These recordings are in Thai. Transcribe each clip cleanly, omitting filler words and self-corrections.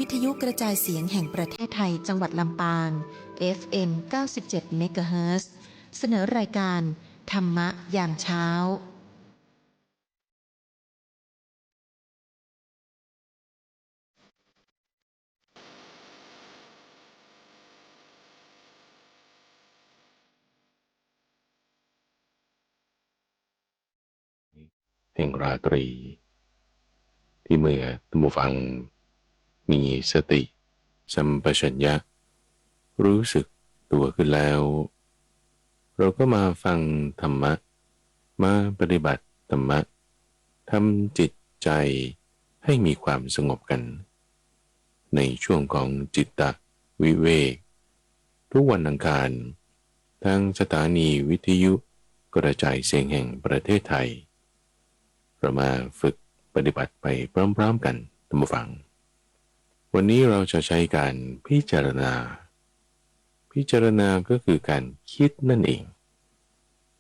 วิทยุกระจายเสียงแห่งประเทศไทยจังหวัดลำปาง FM 97 เมกะเฮิรตซ์ เสนอรายการธรรมะยามเช้าแห่งราตรีที่เมื่อท่านผู้ฟังมีสติสัมปชัญญะรู้สึกตัวขึ้นแล้วเราก็มาฟังธรรมะมาปฏิบัติธรรมะทำจิตใจให้มีความสงบกันในช่วงของจิตตวิเวกทุกวันอังคารทางสถานีวิทยุกระจายเสียงแห่งประเทศไทยเรามาฝึกปฏิบัติไปพร้อมๆกันท่านผู้ฟังวันนี้เราจะใช้การพิจารณาก็คือการคิดนั่นเอง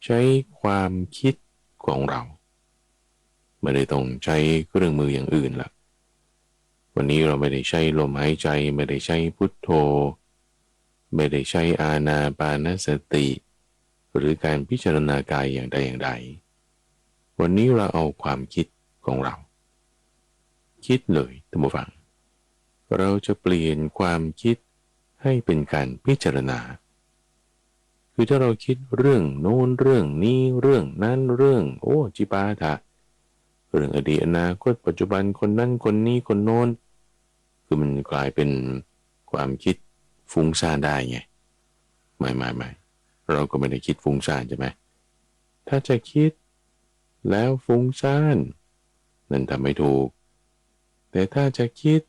ใช้ความคิดของเราไม่ได้ต้องใช้เครื่องมืออย่างอื่นล่ะวันนี้เราไม่ได้ใช้ลมหายใจไม่ได้ใช้พุทโธไม่ได้ใช้อานาปานสติหรือการพิจารณากายอย่างใดอย่างใดวันนี้เราเอาความคิดของเราคิดเลยท่านผู้ฟังเราจะเปลี่ยนความคิดให้เป็นการพิจารณาคือถ้าเราคิดเรื่องโน้นเรื่องนี้เรื่องนั้นเรื่องจิปาถะเรื่องอดีตอนาคตปัจจุบันคนนั้นคนนี้คนโน้นคือมันกลายเป็นความคิดฟุ้งซ่านได้ไงไม่เราก็ไม่ได้คิดฟุ้งซ่านใช่ไหมถ้าจะคิดแล้วฟุ้งซ่านนั่นทำไม่ถูกแต่ถ้าจะคิด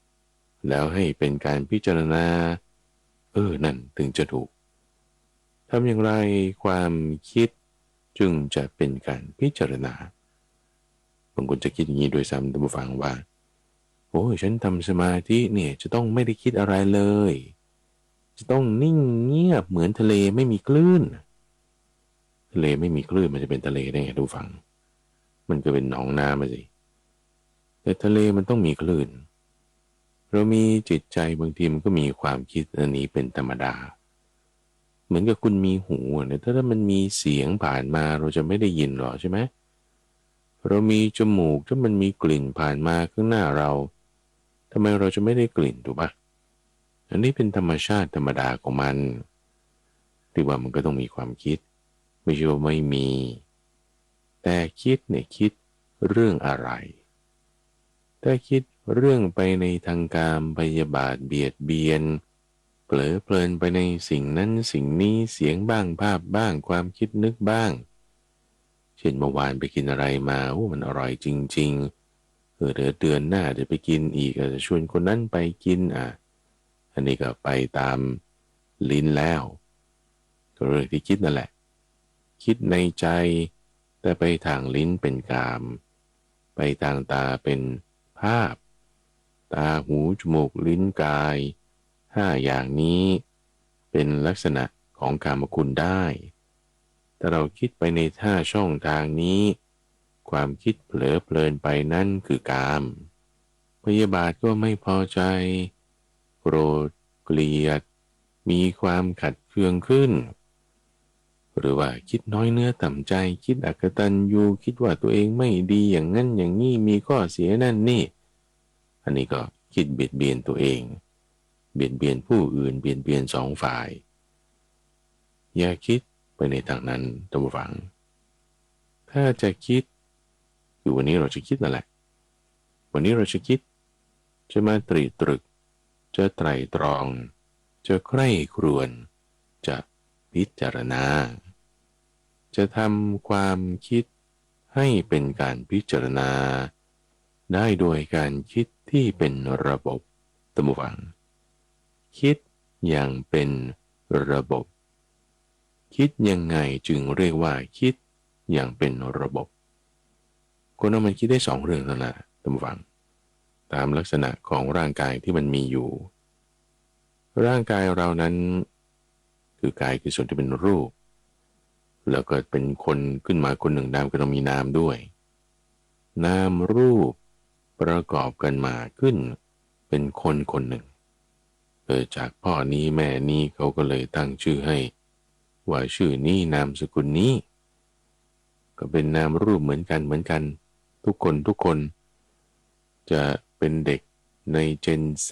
แล้วให้เป็นการพิจารณานั่นถึงจะถูกทำอย่างไรความคิดจึงจะเป็นการพิจารณาบางคนจะคิดอย่างนี้โดยซ้ำท่านผู้ฟังว่าฉันทำสมาธิเนี่ยจะต้องไม่ได้คิดอะไรเลยจะต้องนิ่งเงียบเหมือนทะเลไม่มีคลื่นทะเลไม่มีคลื่นมันจะเป็นทะเลได้ไงท่านผู้ฟังมันก็เป็นหนองน้ำมาสิแต่ทะเลมันต้องมีคลื่นเรามีจิตใจบางทีมันก็มีความคิดอันนี้เป็นธรรมดาเหมือนกับคุณมีหูเนี่ยถ้ามันมีเสียงผ่านมาเราจะไม่ได้ยินหรอใช่ไหมเรามีจมูกถ้ามันมีกลิ่นผ่านมาข้างหน้าเราทำไมเราจะไม่ได้กลิ่นถูกปะอันนี้เป็นธรรมชาติธรรมดาของมันที่ว่ามันก็ต้องมีความคิดไม่ใช่ว่าไม่มีแต่คิดเนี่ยคิดเรื่องอะไรถ้าคิดเรื่องไปในทางกามพยาบาทเบียดเบียนเผลอเพลินไปในสิ่งนั้นสิ่งนี้เสียงบ้างภาพบ้างความคิดนึกบ้างเช่นเมื่อวานไปกินอะไรมามันอร่อยจริงๆเดี๋ยวเดือนหน้าจะไปกินอีกจะชวนคนนั้นไปกินอันนี้ก็ไปตามลิ้นแล้วก็เรื่องที่คิดนั่นแหละคิดในใจแต่ไปทางลิ้นเป็นกามไปทางตาเป็นภาพตาหูจมูกลิ้นกาย5อย่างนี้เป็นลักษณะของกามคุณได้ถ้าเราคิดไปใน5ช่องทางนี้ความคิดเผลอเพลินไปนั่นคือกามพยาบาทก็ไม่พอใจโกรธเกลียดมีความขัดเคืองขึ้นหรือว่าคิดน้อยเนื้อต่ำใจคิดอกตัญญูคิดว่าตัวเองไม่ดีอย่างนั้นอย่างนี้มีข้อเสียนั่นนี่อันนี้ก็คิดเบียดเบียนตัวเองเบียดเบียนผู้อื่นเบียดเบียน2 ฝ่ายอย่าคิดไปในทางนั้นท่านผู้ฟังถ้าจะคิดคือวันนี้เราจะคิดนั่นแหละวันนี้เราจะคิดจะมาตรีตรึกจะไตร่ตรองจะใคร่ครวญจะพิจารณาจะทำความคิดให้เป็นการพิจารณาได้โดยการคิดที่เป็นระบบท่านผู้ฟังคิดอย่างเป็นระบบคิดยังไงจึงเรียกว่าคิดอย่างเป็นระบบคนเรามันคิดได้2 เรื่องเท่านั้นท่านผู้ฟังตามลักษณะของร่างกายที่มันมีอยู่ร่างกายเรานั้นคือกายคือส่วนที่เป็นรูปแล้วก็เป็นคนขึ้นมาคนหนึ่งนามก็ต้องมีนามด้วยนามรูปประกอบกันมาขึ้น เป็นคนคนหนึ่งเกิดจากพ่อนี้แม่นี้เขาก็เลยตั้งชื่อให้ว่าชื่อนี้นามสกุลนี้ก็เป็นนามรูปเหมือนกันทุกคนจะเป็นเด็กใน Gen Z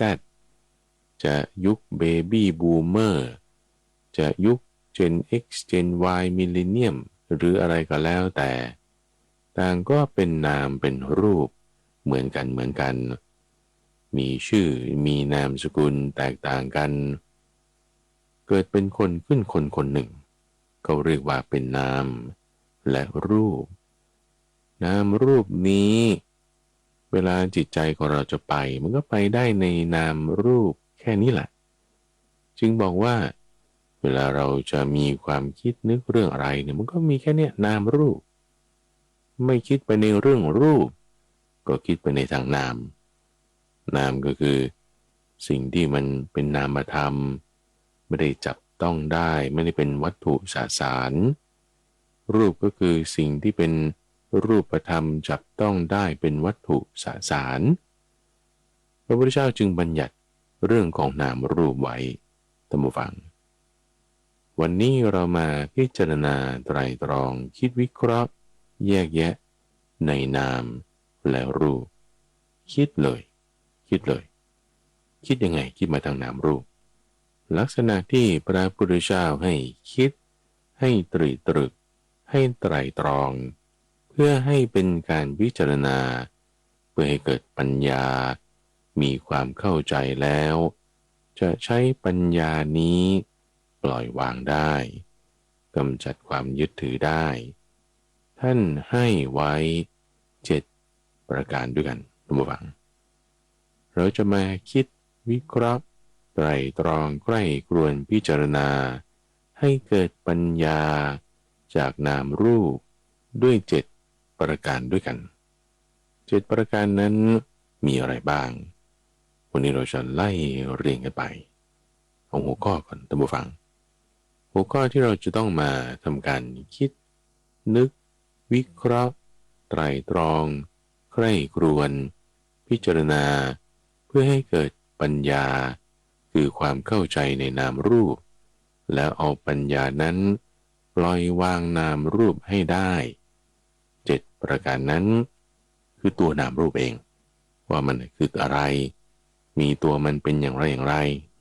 จะยุค Baby Boomer จะยุค Gen X Gen Y Millennium หรืออะไรก็แล้วแต่ต่างก็เป็นนามเป็นรูปเหมือนกันมีชื่อมีนามสกุลแตกต่างกันเกิดเป็นคนขึ้นคนหนึ่งเขาเรียกว่าเป็นนามและรูปนามรูปนี้เวลาจิตใจของเราจะไปมันก็ไปได้ในนามรูปแค่นี้แหละจึงบอกว่าเวลาเราจะมีความคิดนึกเรื่องอะไรเนี่ยมันก็มีแค่เนี้ยนามรูปไม่คิดไปในเรื่องรูปก็คิดไปในทางนามนามก็คือสิ่งที่มันเป็นนามธรรมไม่ได้จับต้องได้ไม่ได้เป็นวัตถุสสารรูปก็คือสิ่งที่เป็นรูปธรรมจับต้องได้เป็นวัตถุสสารพระพุทธเจ้าจึงบัญญัติเรื่องของนามรูปไว้ท่านผู้ฟังวันนี้เรามาพิจารณาไตรตรองคิดวิเคราะห์แยกแยะในนามและรูปคิดยังไงคิดมาทางนามรูปลักษณะที่พระพุทธเจ้าให้คิดให้ตรีตรึกให้ไตรตรองเพื่อให้เป็นการพิจารณาเพื่อให้เกิดปัญญามีความเข้าใจแล้วจะใช้ปัญญานี้ปล่อยวางได้กำจัดความยึดถือได้ท่านให้ไว้7ประการด้วยกันท่านผู้ฟังเราจะมาคิดวิเคราะห์ไตรตรองใกล้ครวนพิจารณาให้เกิดปัญญาจากนามรูปด้วย7ประการด้วยกัน7ประการนั้นมีอะไรบ้างวันนี้เราจะไล่เรียงกันไปเอาหัวข้อก่อนท่านผู้ฟังหัวข้อที่เราจะต้องมาทำการคิดนึกวิเคราะห์ไตรตรองใคร่ครวญพิจารณาเพื่อให้เกิดปัญญาคือความเข้าใจในนามรูปแล้วเอาปัญญานั้นปล่อยวางนามรูปให้ได้7ประการนั้นคือตัวนามรูปเองว่ามันคืออะไรมีตัวมันเป็นอย่างไร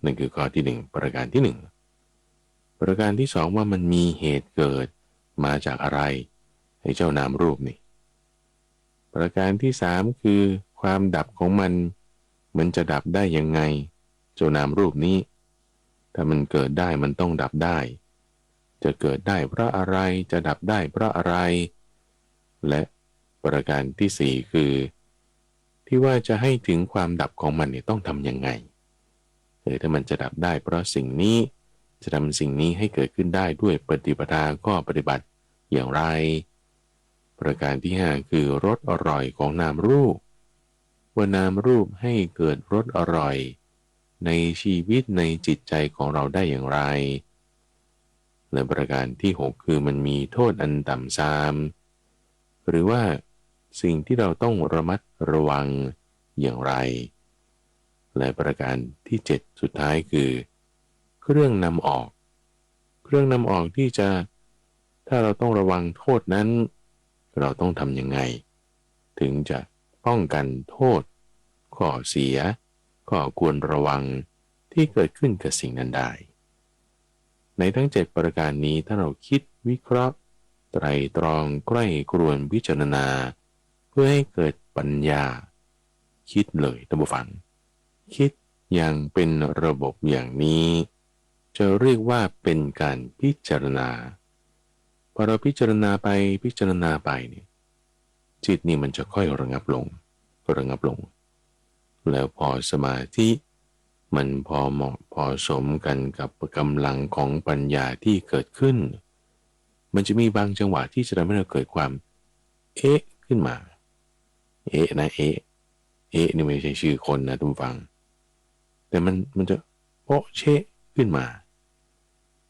นั่นคือข้อที่1ประการที่1ประการที่2ว่ามันมีเหตุเกิดมาจากอะไรให้เจ้านามรูปนี่ประการที่3คือความดับของมันจะดับได้ยังไงเจ้านามรูปนี้ถ้ามันเกิดได้มันต้องดับได้จะเกิดได้เพราะอะไรจะดับได้เพราะอะไรและประการที่4คือที่ว่าจะให้ถึงความดับของมันเนี่ยต้องทำยังไงถ้ามันจะดับได้เพราะสิ่งนี้จะทำสิ่งนี้ให้เกิดขึ้นได้ด้วยปฏิปทาก็ปฏิบัติอย่างไรประการที่5คือรสอร่อยของนามรูปว่านามรูปให้เกิดรสอร่อยในชีวิตในจิตใจของเราได้อย่างไรและประการที่6คือมันมีโทษอันต่ำทรามหรือว่าสิ่งที่เราต้องระมัดระวังอย่างไรและประการที่7สุดท้ายคือเครื่องนำออกที่จะถ้าเราต้องระวังโทษนั้นเราต้องทำยังไงถึงจะป้องกันโทษข้อเสียข้อควรระวังที่เกิดขึ้นกับสิ่งนั้นได้ในทั้ง7ประการนี้ถ้าเราคิดวิเคราะห์ไตรตรองใกล้ครวนพิจารณาเพื่อให้เกิดปัญญาคิดเลยท่านผู้ฟังคิดอย่างเป็นระบบอย่างนี้จะเรียกว่าเป็นการพิจารณาพอเราพิจารณาไปเนี่ยจิตนี่มันจะค่อยระงับลงแล้วพอสมาธิมันพอเหมาะพอสมกันกับกำลังของปัญญาที่เกิดขึ้นมันจะมีบางจังหวะที่จะทำให้เราเกิดความขึ้นมานี่ไม่ใช่ชื่อคนนะทุกฟังแต่มันจะโป๊ะเชะขึ้นมา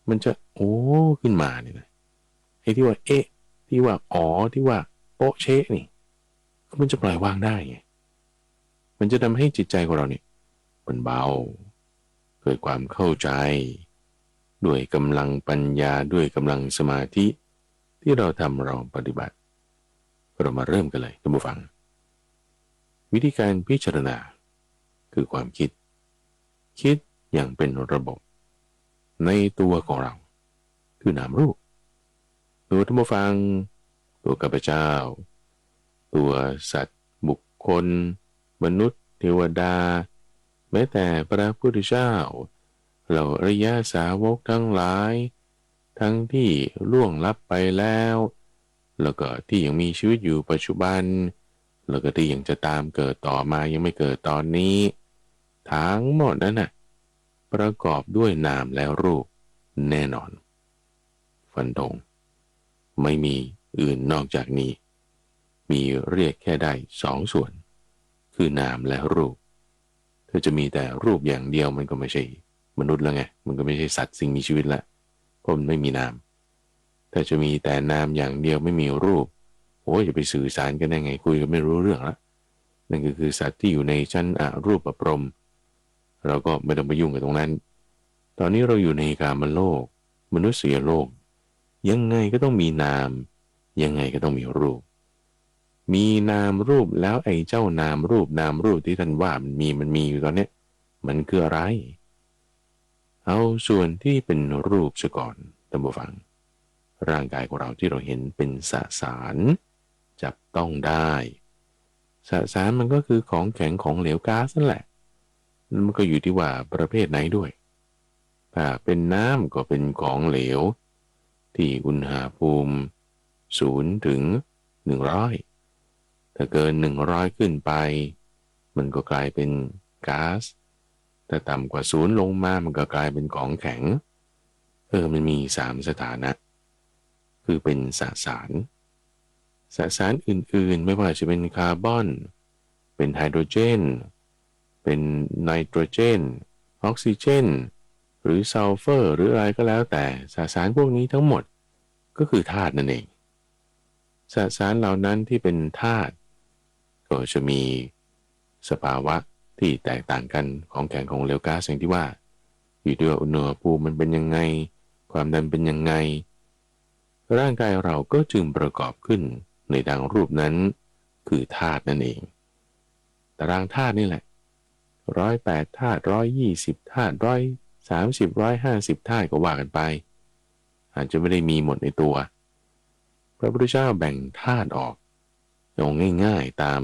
มันจะขึ้นมาเนี่ยนะไอ้ที่ว่าที่ว่าที่ว่าโป๊ะเชะนี่มันจะปล่อยวางได้ไงมันจะทำให้จิตใจของเราเนี่ย มันเบาเกิดความเข้าใจด้วยกำลังปัญญาด้วยกำลังสมาธิที่เราทำเราปฏิบัติเรามาเริ่มกันเลยท่านผู้ฟังวิธีการพิจารณาคือความคิดอย่างเป็นระบบในตัวของเราคือนามรูปตัวท่านผู้ฟังตัวข้าพเจ้าตัวสัตว์บุคคลมนุษย์เทวดาแม้แต่พระพุทธเจ้าเหล่าอริยสาวกทั้งหลายทั้งที่ล่วงลับไปแล้วแล้วก็ที่ยังมีชีวิตอยู่ปัจจุบันแล้วก็ที่ยังจะตามเกิดต่อมายังไม่เกิดตอนนี้ทั้งหมดนั้นน่ะประกอบด้วยนามและรูปแน่นอนฟันธงไม่มีอื่นนอกจากนี้มีเรียกแค่ได้สองส่วนคือนามและรูปถ้าจะมีแต่รูปอย่างเดียวมันก็ไม่ใช่มนุษย์แล้วไงมันก็ไม่ใช่สัตว์สิ่งมีชีวิตละเพราะมันไม่มีนามถ้าจะมีแต่นามอย่างเดียวไม่มีรูปโอ้ยจะไปสื่อสารกันได้ไงคุยกันไม่รู้เรื่องละนั่นก็คือสัตว์ที่อยู่ในชั้นอรูปพรหมเราก็ไม่ต้องไปยุ่งกับตรงนั้นตอนนี้เราอยู่ในกามโลกมนุษยโลกยังไงก็ต้องมีนามยังไงก็ต้องมีรูปมีนามรูปแล้วไอ้เจ้านามรูปที่ท่านว่ามันมีอยู่ตอนนี้มันคืออะไรเอาส่วนที่เป็นรูปซะก่อนท่านผู้ฟังร่างกายของเราที่เราเห็นเป็นสสารจับต้องได้สสารมันก็คือของแข็งของเหลวก๊าซนั่นแหละมันก็อยู่ที่ว่าประเภทไหนด้วยถ้าเป็นน้ำก็เป็นของเหลวที่อุณหภูมิ0 ถึง 100ถ้าเกิน100ขึ้นไปมันก็กลายเป็นก๊าซถ้าต่ำกว่า0ลงมามันก็กลายเป็นของแข็งมันมี3สถานะคือเป็นสสารอื่นๆไม่ว่าจะเป็นคาร์บอนเป็นไฮโดรเจนเป็นไนโตรเจนออกซิเจนหรือซัลเฟอร์หรืออะไรก็แล้วแต่สสารพวกนี้ทั้งหมดก็คือธาตุนั่นเองสสารเหล่านั้นที่เป็นธาตุก็จะมีสภาวะที่แตกต่างกันของแข็งของเหลวก๊าซอย่างที่ว่าอยู่ด้วยอุณหภูมิมันเป็นยังไงความดันเป็นยังไงร่างกายเราก็จึงประกอบขึ้นในทางรูปนั้นคือธาตุนั่นเองตารางธาตุนี่แหละ108 ธาตุ120 ธาตุ130 150 ธาตุก็ว่ากันไปอาจจะไม่ได้มีหมดในตัวพระพุทธเจ้าแบ่งธาตุออกเอาง่ายๆตาม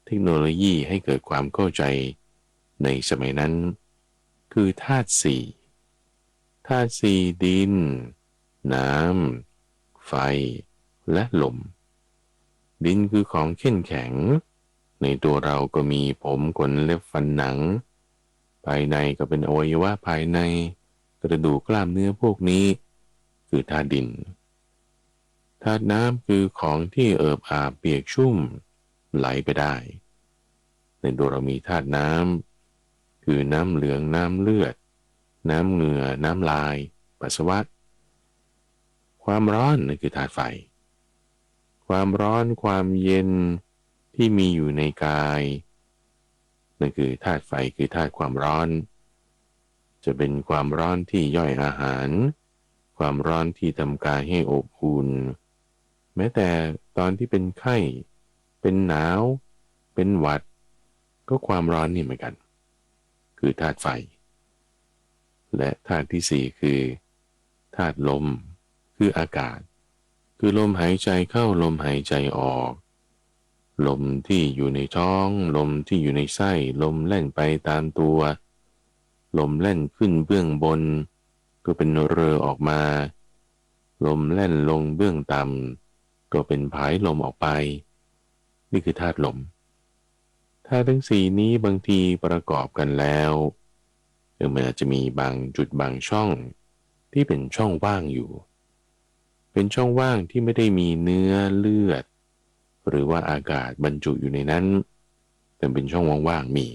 เทคโนโลยีให้เกิดความเข้าใจในสมัยนั้นคือธาตุสี่ดินน้ำไฟและลมดินคือของเข้มแข็งในตัวเราก็มีผมขนเล็บฟันหนังภายในก็เป็นอวัยวะภายในกระดูกกล้ามเนื้อพวกนี้คือธาตุดินธาตุน้ำคือของที่เอิบอาบเปียกชุ่มไหลไปได้ในตัวเรามีธาตุน้ำคือน้ำเหลืองน้ำเลือดน้ำเหงื่อน้ำลายปัสสาวะความร้อนนั่นคือธาตุไฟความร้อนความเย็นที่มีอยู่ในกายนั่นคือธาตุไฟคือธาตุความร้อนจะเป็นความร้อนที่ย่อยอาหารความร้อนที่ทำกายให้อบอุ่นแม้แต่ตอนที่เป็นไข้เป็นหนาวเป็นหวัดก็ความร้อนนี่เหมือนกันคือธาตุไฟและธาตุที่สี่คือธาตุลมคืออากาศคือลมหายใจเข้าลมหายใจออกลมที่อยู่ในท้องลมที่อยู่ในไส้ลมแล่นไปตามตัวลมแล่นขึ้นเบื้องบนก็เป็นเรือออกมาลมแล่นลงเบื้องต่ำก็เป็นผายลมออกไปนี่คือธาตุลมธาตุทั้งสี่นี้บางทีประกอบกันแล้วมันอาจจะมีบางจุดบางช่องที่เป็นช่องว่างอยู่เป็นช่องว่างที่ไม่ได้มีเนื้อเลือดหรือว่าอากาศบรรจุอยู่ในนั้นแต่เป็นช่องว่างๆมี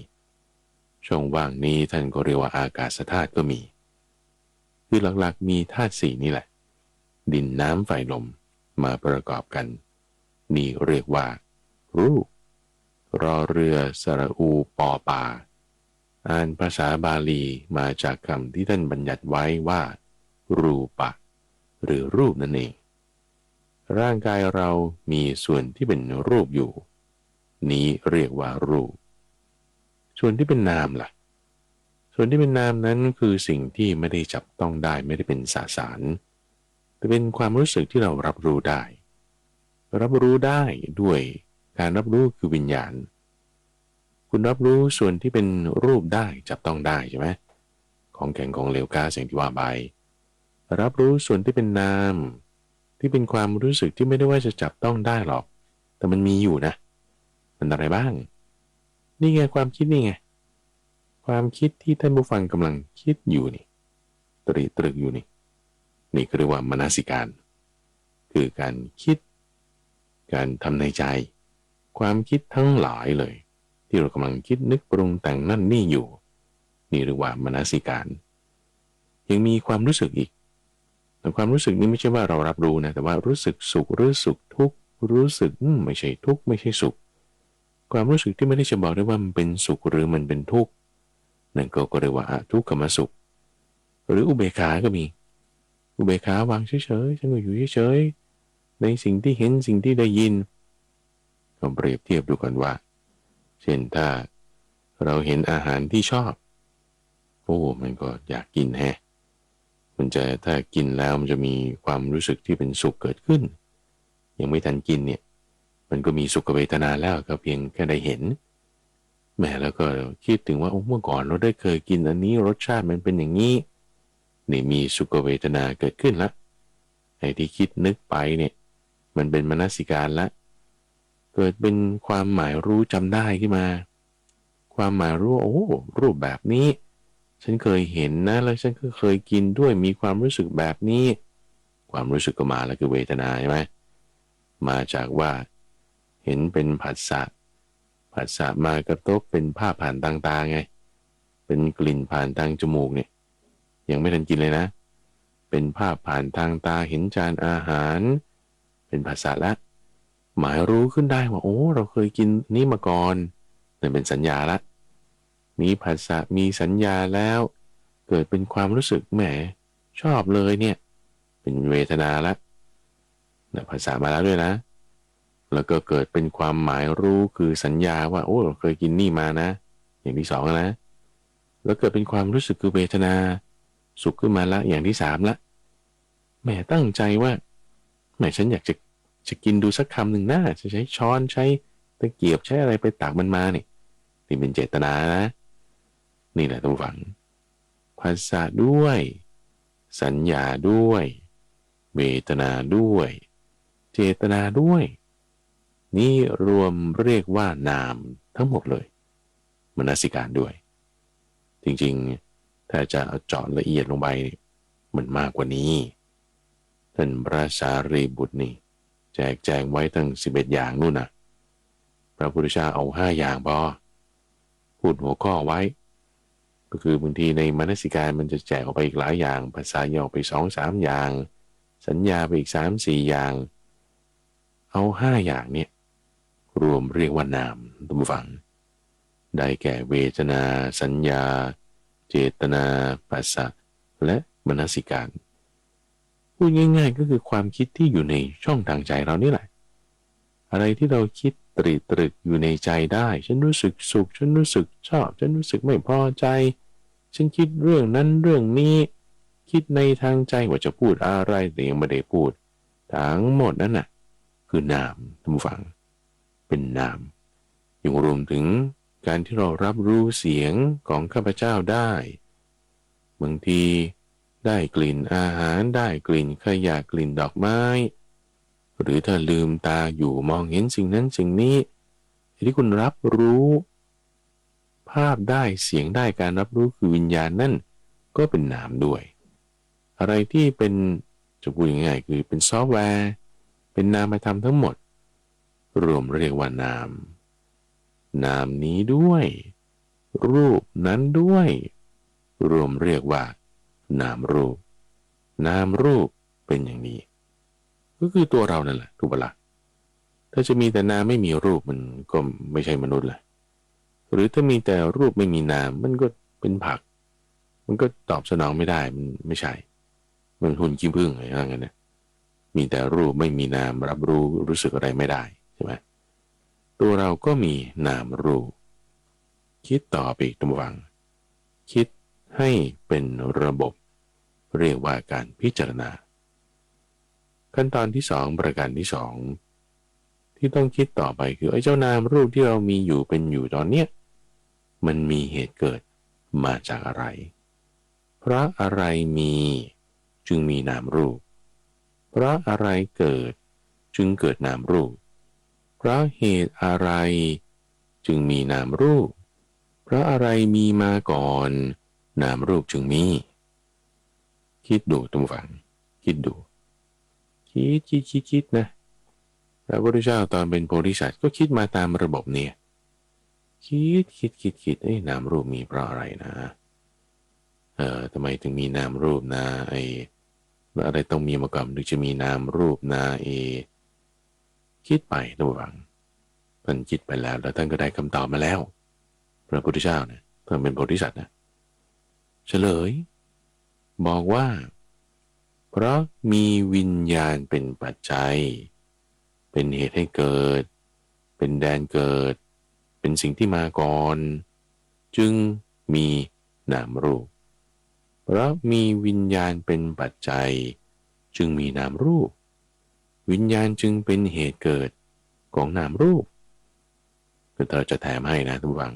ช่องว่างนี้ท่านก็เรียกว่าอากาศธาตุก็มีคือหลักๆมีธาตุสี่นี่แหละดินน้ำไฟลมมาประกอบกันนี่เรียกว่ารูปรอเรือสระอูปอปา อ่านภาษาบาลีมาจากคำที่ท่านบัญญัติไว้ว่ารูปะหรือรูปนั่นเองร่างกายเรามีส่วนที่เป็นรูปอยู่นี้เรียกว่ารูปส่วนที่เป็นนามล่ะส่วนที่เป็นนามนั้นคือสิ่งที่ไม่ได้จับต้องได้ไม่ได้เป็นสสารแต่เป็นความรู้สึกที่เรารับรู้ได้ด้วยการรับรู้คือวิญญาณคุณรับรู้ส่วนที่เป็นรูปได้จับต้องได้ใช่ไหมของแข็งของเหลวก๊าซอย่างที่ว่าไปรับรู้ส่วนที่เป็นนามที่เป็นความรู้สึกที่ไม่ได้ว่าจะจับต้องได้หรอกแต่มันมีอยู่นะมันอะไรบ้างนี่ไงความคิดนี่ไงความคิดที่ท่านผู้ฟังกำลังคิดอยู่นี่ตรึกอยู่นี่ก็เรียกว่ามนสิการคือการคิดการทำในใจความคิดทั้งหลายเลยที่เรากำลังคิดนึกปรุงแต่งนั่นนี่อยู่นี่เรียกว่ามนสิการยังมีความรู้สึกอีกแต่ความรู้สึกนี้ไม่ใช่ว่าเรารับรู้นะแต่ว่ารู้สึกสุขรู้สึกทุกข์รู้สึกไม่ใช่ทุกข์ไม่ใช่สุขความรู้สึกที่ไม่ได้จะบอกได้ว่ามันเป็นสุขหรือมันเป็นทุกข์นั่นก็เรียกว่าทุกขมสุขหรืออุเบกขาก็มีอุเบกขาวางเฉยๆฉันก็อยู่เฉยๆในสิ่งที่เห็นสิ่งที่ได้ยินลองเปรียบเทียบดูกันว่าเช่นถ้าเราเห็นอาหารที่ชอบโอ้มันก็อยากกินแฮะมันจะถ้ากินแล้วมันจะมีความรู้สึกที่เป็นสุขเกิดขึ้นยังไม่ทันกินเนี่ยมันก็มีสุขเวทนาแล้วก็เพียงแค่ได้เห็นแม้แล้วก็คิดถึงว่าเมื่อก่อนเราได้เคยกินอันนี้รสชาติมันเป็นอย่างนี้นี่มีสุขเวทนาเกิดขึ้นละไอ้ที่คิดนึกไปเนี่ยมันเป็นมนสิการละเกิดเป็นความหมายรู้จำได้ขึ้นมาความหมายรู้โอ้รูปแบบนี้ฉันเคยเห็นนะแล้วฉันก็เคยกินด้วยมีความรู้สึกแบบนี้ความรู้สึกก็มาแล้วคือเวทนาใช่ไหมมาจากว่าเห็นเป็นผัสสะมากระทบเป็นภาพผ่านทางตาไงเป็นกลิ่นผ่านทางจมูกเนี่ยยังไม่ทันกินเลยนะเป็นภาพผ่านทางตาเห็นจานอาหารเป็นภาษาละหมายรู้ขึ้นได้ว่าโอ้เราเคยกินนี่มาก่อนนั่นเป็นสัญญาละมีภาษามีสัญญาแล้วเกิดเป็นความรู้สึกแหมชอบเลยเนี่ยเป็นเวทนาละนะภาษามาแล้วด้วยนะแล้วก็เกิดเป็นความหมายรู้คือสัญญาว่าโอ้เราเคยกินนี่มานะอย่างที่สองนะแล้วเกิดเป็นความรู้สึกคือเวทนาสุขขึ้นมาละอย่างที่สามละแหมตั้งใจว่าแหมฉันอยากจะกินดูสักคำหนึ่งนะจะใช้ช้อนใช้ตะเกียบใช้อะไรไปตักมันมานี่เป็นเจตนานะนี่แหละต้องฟังภาษาด้วยสัญญาด้วยเวทนาด้วยเจตนาด้วยนี่รวมเรียกว่านามทั้งหมดเลยมนสิการด้วยจริงๆถ้าจะเจาะละเอียดลงไปมันมากกว่านี้ท่านพระสารีบุตรนี่แจกแจงไว้ตั้ง11อย่างนู่นน่ะพระพุทธเจ้าเอา5อย่างพอพูดหัวข้อไว้ก็คือบางทีในมนสิการมันจะแจกออกไปอีกหลายอย่างภาษาย่อไป2-3อย่างสัญญาไปอีก3-4อย่างเอา5อย่างเนี่ยรวมเรียกว่านามทุกฝังได้แก่เวทนาสัญญาเจตนาภาษาและมนสิการพูดง่ายๆก็คือความคิดที่อยู่ในช่องทางใจเรานี่แหละอะไรที่เราคิดตรึกอยู่ในใจได้ฉันรู้สึกสุขฉันรู้สึกชอบฉันรู้สึกไม่พอใจฉันคิดเรื่องนั้นเรื่องนี้คิดในทางใจว่าจะพูดอะไรแต่ยังไม่ได้พูดทั้งหมดนั่นน่ะคือนามท่านผู้ฟังเป็นนามยังรวมถึงการที่เรารับรู้เสียงของข้าพเจ้าได้บางทีได้กลิ่นอาหารได้กลิ่นขยะกลิ่นดอกไม้หรือถ้าลืมตาอยู่มองเห็นสิ่งนั้นสิ่งนี้ที่คุณรับรู้ภาพได้เสียงได้การรับรู้คือวิญญาณนั่นก็เป็นนามด้วยอะไรที่เป็นจะพูดง่ายๆคือเป็นซอฟต์แวร์เป็นนามธรรมทั้งหมดรวมเรียกว่านามนามนี้ด้วยรูปนั้นด้วยรวมเรียกว่านามรูปนามรูปเป็นอย่างนี้ก็คือตัวเรานั่นแหละถูกปะล่ะถ้าจะมีแต่นามไม่มีรูปมันก็ไม่ใช่มนุษย์แหละ หรือถ้ามีแต่รูปไม่มีนามมันก็เป็นผักมันก็ตอบสนองไม่ได้มันไม่ใช่มันหุ่นขี้ผึ้งอะไรอย่างเงี้ยนะมีแต่รูปไม่มีนามรับรู้สึกอะไรไม่ได้ใช่ไหมตัวเราก็มีนามรูปคิดต่อไปอีกตำวังคิดให้เป็นระบบเรียกว่าการพิจารณาขั้นตอนที่สองประการที่สองที่ต้องคิดต่อไปคือไอ้เจ้านามรูปที่เรามีอยู่เป็นอยู่ตอนเนี้ยมันมีเหตุเกิดมาจากอะไรเพราะอะไรมีจึงมีนามรูปเพราะอะไรเกิดจึงเกิดนามรูปเพราะเหตุอะไรจึงมีนามรูปเพราะอะไรมีมาก่อนนามรูปจึงมีคิดดูทุกฝังคิดดูคิดนะพระพุทธเจ้าตอนเป็นโพธิสัตว์ก็คิดมาตามระบบเนี่ยคิดนามรูปมีเพราะอะไรนะทำไมถึงมีนามรูปนะแล้วอะไรต้องมีมาก่อนถึงจะมีนามรูปนะคิดไปทุกฝังท่านคิดไปแล้วท่านก็ได้คำตอบมาแล้วพระพุทธเจ้าเนี่ยท่านเป็นโพธิสัตว์นะเฉลยบอกว่าเพราะมีวิญญาณเป็นปัจจัยเป็นเหตุให้เกิดเป็นแดนเกิดเป็นสิ่งที่มาก่อนจึงมีนามรูปเพราะมีวิญญาณเป็นปัจจัยจึงมีนามรูปวิญญาณจึงเป็นเหตุเกิดของนามรูปก็เราจะแถมให้นะทุกฝัง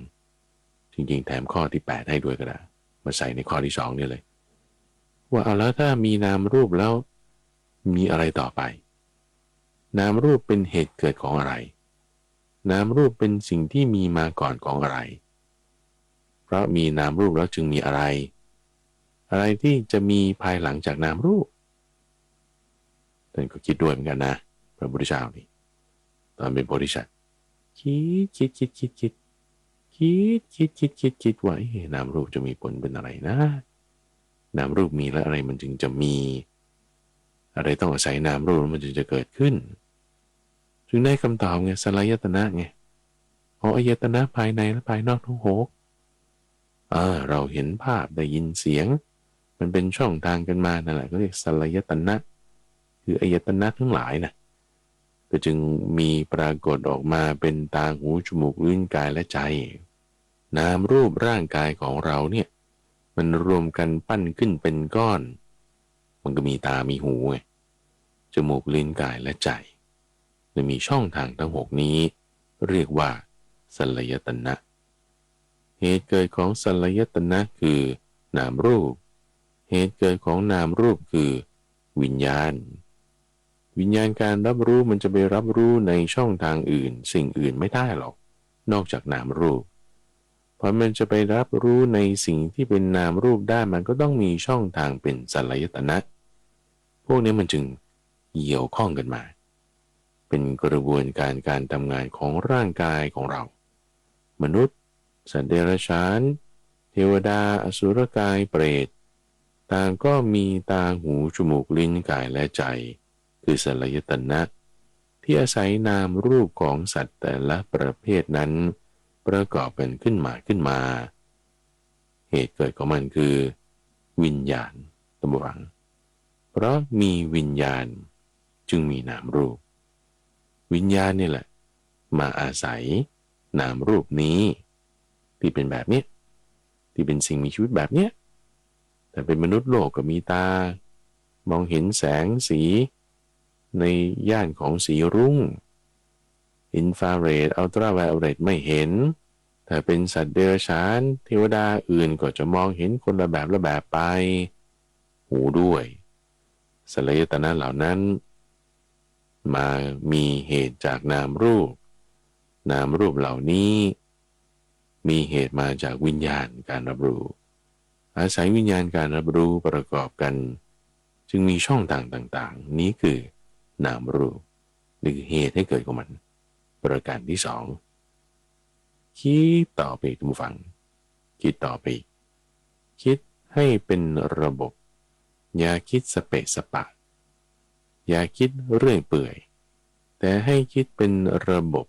จริงๆแถมข้อที่8ให้ด้วยก็ได้มาใส่ในข้อที่2นี่เลยว่าเอาแล้วถ้ามีนามรูปแล้วมีอะไรต่อไปนามรูปเป็นเหตุเกิดของอะไรนามรูปเป็นสิ่งที่มีมาก่อนของอะไรเพราะมีนามรูปแล้วจึงมีอะไรที่จะมีภายหลังจากนามรูปท่านก็คิดด้วยเหมือนกันนะพระพุทธเจ้านี่ตอนเป็นโพธิสัตว์คิดว่านามรูปจะมีผลเป็นอะไรนะนามรูปมีแล้วอะไรมันจึงจะมีอะไรต้องอาศัยนามรูปมันจึงจะเกิดขึ้นจึงได้คำตอบไงสลายตนะไงอายตนะภายในและภายนอกทั้งหกเราเห็นภาพได้ยินเสียงมันเป็นช่องทางกันมานั่นแหละก็เรียกสลายตนะคืออายตนะทั้งหลายนะก็จึงมีปรากฏออกมาเป็นตาหูจมูกลิ้นกายและใจนามรูปร่างกายของเราเนี่ยมันรวมกันปั้นขึ้นเป็นก้อนมันก็มีตามีหูไงจมูกลิ้นกายและใจจะมีช่องทางทั้ง6นี้เรียกว่าสัลยตนะเหตุเกิดของสัลยตนะคือนามรูปเหตุเกิดของนามรูปคือวิญญาณการรับรู้มันจะไปรับรู้ในช่องทางอื่นสิ่งอื่นไม่ได้หรอกนอกจากนามรูปเพราะมันจะไปรับรู้ในสิ่งที่เป็นนามรูปได้มันก็ต้องมีช่องทางเป็นสัลยตนะพวกนี้มันจึงเกี่ยวข้องกันมาเป็นกระบวนการทำงานของร่างกายของเรามนุษย์สัตว์เดรัจฉานเทวดาอสุรกายเปรตต่างก็มีตาหูจมูกลิ้นกายและใจคือสัลยตนะที่อาศัยนามรูปของสัตว์แต่ละประเภทนั้นประกอบกันขึ้นมาเหตุเกิดของมันคือวิญญาณตมวังเพราะมีวิญญาณจึงมีนามรูปวิญญาณนี่แหละมาอาศัยนามรูปนี้ที่เป็นแบบนี้ที่เป็นสิ่งมีชีวิตแบบเนี้ยแต่เป็นมนุษย์โลกก็มีตามองเห็นแสงสีในย่านของสีรุ้งอินฟราเรดอัลตราไวโอเลตไม่เห็นแต่เป็นสัตว์เดรัจฉานเทวดาอื่นก็จะมองเห็นคนละแบบไปหูด้วยสัลยตนะเหล่านั้นมามีเหตุจากนามรูปเหล่านี้มีเหตุมาจากวิญญาณการรับรู้อาศัยวิญญาณการรับรู้ประกอบกันจึงมีช่องทางต่างๆนี้คือนามรูปนี่คือเหตุให้เกิดของมันประการที่สองคิดต่อไปทุกฝังคิดต่อไปคิดให้เป็นระบบอย่าคิดสเปะสปะอย่าคิดเรื่อยเปื่อยแต่ให้คิดเป็นระบบ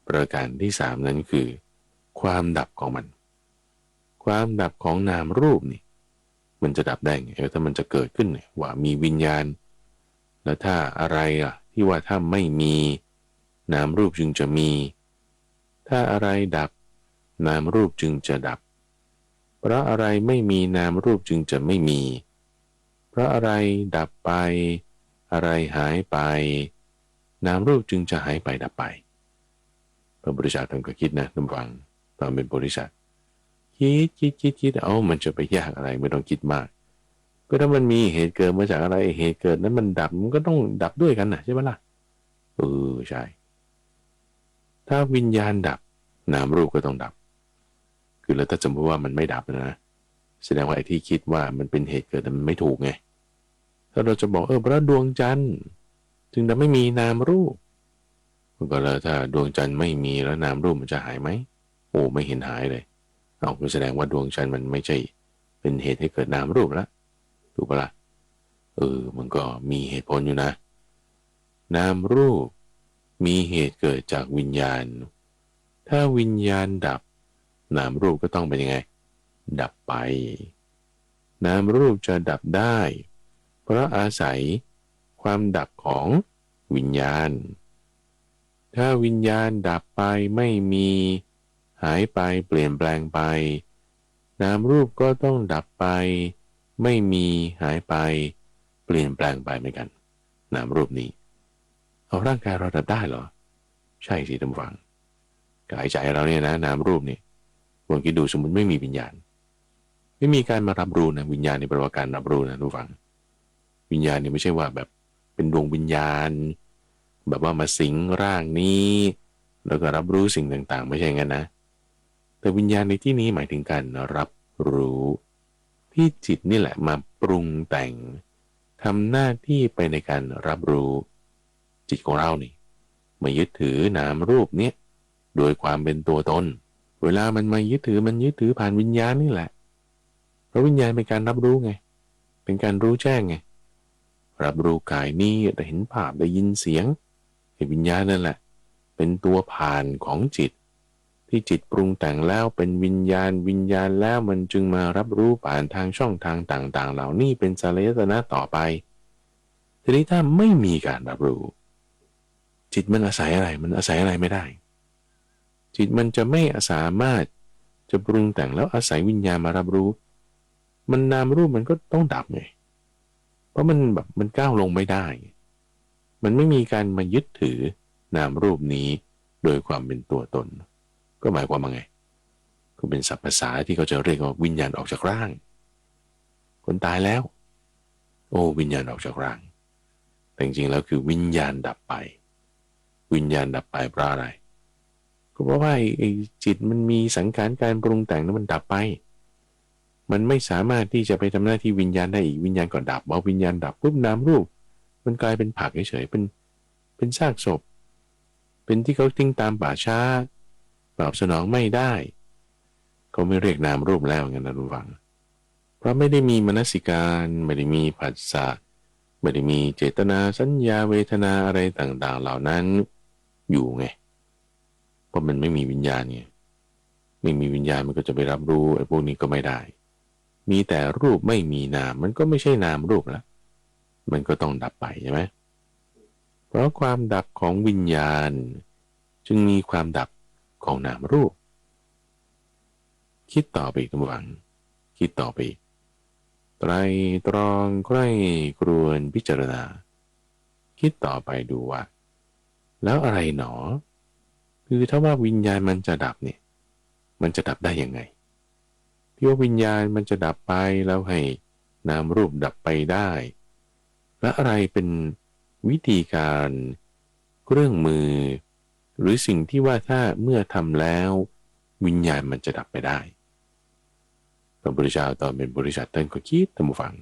ประการที่3นั้นคือ ความดับของมันความดับของนามรูปนี่มันจะดับได้ไงถ้ามันจะเกิดขึ้นเนี่ยว่ามีวิญญาณแล้วถ้าอะไรอ่ะที่ว่าถ้าไม่มีนามรูปจึงจะมีถ้าอะไรดับนามรูปจึงจะดับเพราะอะไรไม่มีนามรูปจึงจะไม่มีเพราะอะไรดับไปอะไรหายไปนามรูปจึงจะหายไปดับไปพระบริษัทท่านก็คิดนะท่านฟังตอนเป็นบริษัทคิดมันจะไปยากอะไรไม่ต้องคิดมากก็ถ้ามันมีเหตุเกิดมาจากอะไรเหตุเกิดนั้นมันดับมันก็ต้องดับด้วยกันนะใช่ไหมล่ะใช่ถ้าวิญญาณดับนามรูปก็ต้องดับคือแล้วถ้าสมมติว่ามันไม่ดับนะแสดงว่าไอ้ที่คิดว่ามันเป็นเหตุเกิดมันไม่ถูกไงถ้าเราจะบอกเพราะดวงจันทร์จึงจะไม่มีนามรูปก็แล้วถ้าดวงจันทร์ไม่มีแล้วนามรูปมันจะหายไหมไม่เห็นหายเลยก็แสดงว่าดวงจันทร์มันไม่ใช่เป็นเหตุให้เกิดนามรูปแล้วถูกปะล่ะมันก็มีเหตุผลอยู่นะนามรูปมีเหตุเกิดจากวิญญาณถ้าวิญญาณดับนามรูปก็ต้องเป็นยังไงดับไปนามรูปจะดับได้เพราะอาศัยความดับของวิญญาณถ้าวิญญาณดับไปไม่มีหายไปเปลี่ยนแปลงไปนามรูปก็ต้องดับไปไม่มีหายไปเปลี่ยนแปลงไปเหมือนกันนามรูปนี้ร่างกายเราดับได้เหรอใช่สิท่านฟังกายใจเราเนี่ยนะนามรูปนี่ลองคิดดูสมมติไม่มีวิญญาณไม่มีการมารับรู้นะวิญญาณในแปลว่าการรับรู้นะทุกฝังวิญญาณนี่ไม่ใช่ว่าแบบเป็นดวงวิญญาณแบบว่ามาสิงร่างนี้แล้วก็รับรู้สิ่งต่างๆไม่ใช่งั้นนะแต่วิญญาณในที่นี้หมายถึงการรับรู้ที่จิตนี่แหละมาปรุงแต่งทำหน้าที่ไปในการรับรู้จิตของเรานี่มายึดถือนามรูปเนี้ยโดยความเป็นตัวตนเวลามันมายึดถือผ่านวิญญาณนี่แหละเพราะวิญญาณเป็นการรับรู้ไงเป็นการรู้แจ้งไงรับรู้กายนี้ได้เห็นภาพได้ยินเสียงให้วิญญาณนั่นแหละเป็นตัวผ่านของจิตที่จิตปรุงแต่งแล้วเป็นวิญญาณแล้วมันจึงมารับรู้ผ่านทางช่องทางต่างๆเหล่านี้เป็นสลายตนะต่อไปทีนี้ถ้าไม่มีการรับรู้จิตมันอาศัยอะไรมันอาศัยอะไรไม่ได้จิตมันจะไม่สามารถจะปรุงแต่งแล้วอาศัยวิญญาณมารับรู้มันนามรูปมันก็ต้องดับไงเพราะมันแบบมันก้าวลงไม่ได้มันไม่มีการมายึดถือนามรูปนี้โดยความเป็นตัวตนก็หมายความว่าไงก็เป็นศัพท์ภาษาที่เขาจะเรียกว่าวิญญาณออกจากร่างคนตายแล้ววิญญาณออกจากร่างแต่จริงๆแล้วคือวิญญาณดับไปวิญญาณดับไปเพราะอะไรก็เพราะว่าไอ้จิตมันมีสังขารการปรุงแต่งนั้นมันดับไปมันไม่สามารถที่จะไปทำหน้าที่วิญญาณได้อีกวิญญาณก็ดับวิญญาณดับปุ๊บนามรูปมันกลายเป็นผักเฉยๆเป็นซากศพเป็นที่เขาทิ้งตามป่าช้าตอบสนองไม่ได้เขาไม่เรียกนามรูปแล้วงั้นนะทุกฝังเพราะไม่ได้มีมนสิการไม่ได้มีผัสสะไม่ได้มีเจตนาสัญญาเวทนาอะไรต่างๆเหล่านั้นอยู่ไงเพราะมันไม่มีวิญญาณไงไม่มีวิญญาณมันก็จะไปรับรู้ไอ้พวกนี้ก็ไม่ได้มีแต่รูปไม่มีนามมันก็ไม่ใช่นามรูปแล้วมันก็ต้องดับไปใช่ไหมเพราะความดับของวิญญาณจึงมีความดับของนามรูปคิดต่อไปอีกทุกฝังคิดต่อไปอีกไตรตรองใคร่ครวญพิจารณาคิดต่อไปดูว่าแล้วอะไรหนอคือถ้าว่าวิญญาณมันจะดับเนี่ยมันจะดับได้ยังไงที่ว่าวิญญาณมันจะดับไปแล้วให้นามรูปดับไปได้และอะไรเป็นวิธีการเครื่องมือหรือสิ่งที่ว่าถ้าเมื่อทำแล้ววิญญาณมันจะดับไปได้พระพุทธเจ้าตอนเป็นบริษัทท่านก็คิดท่านผู้ฟัง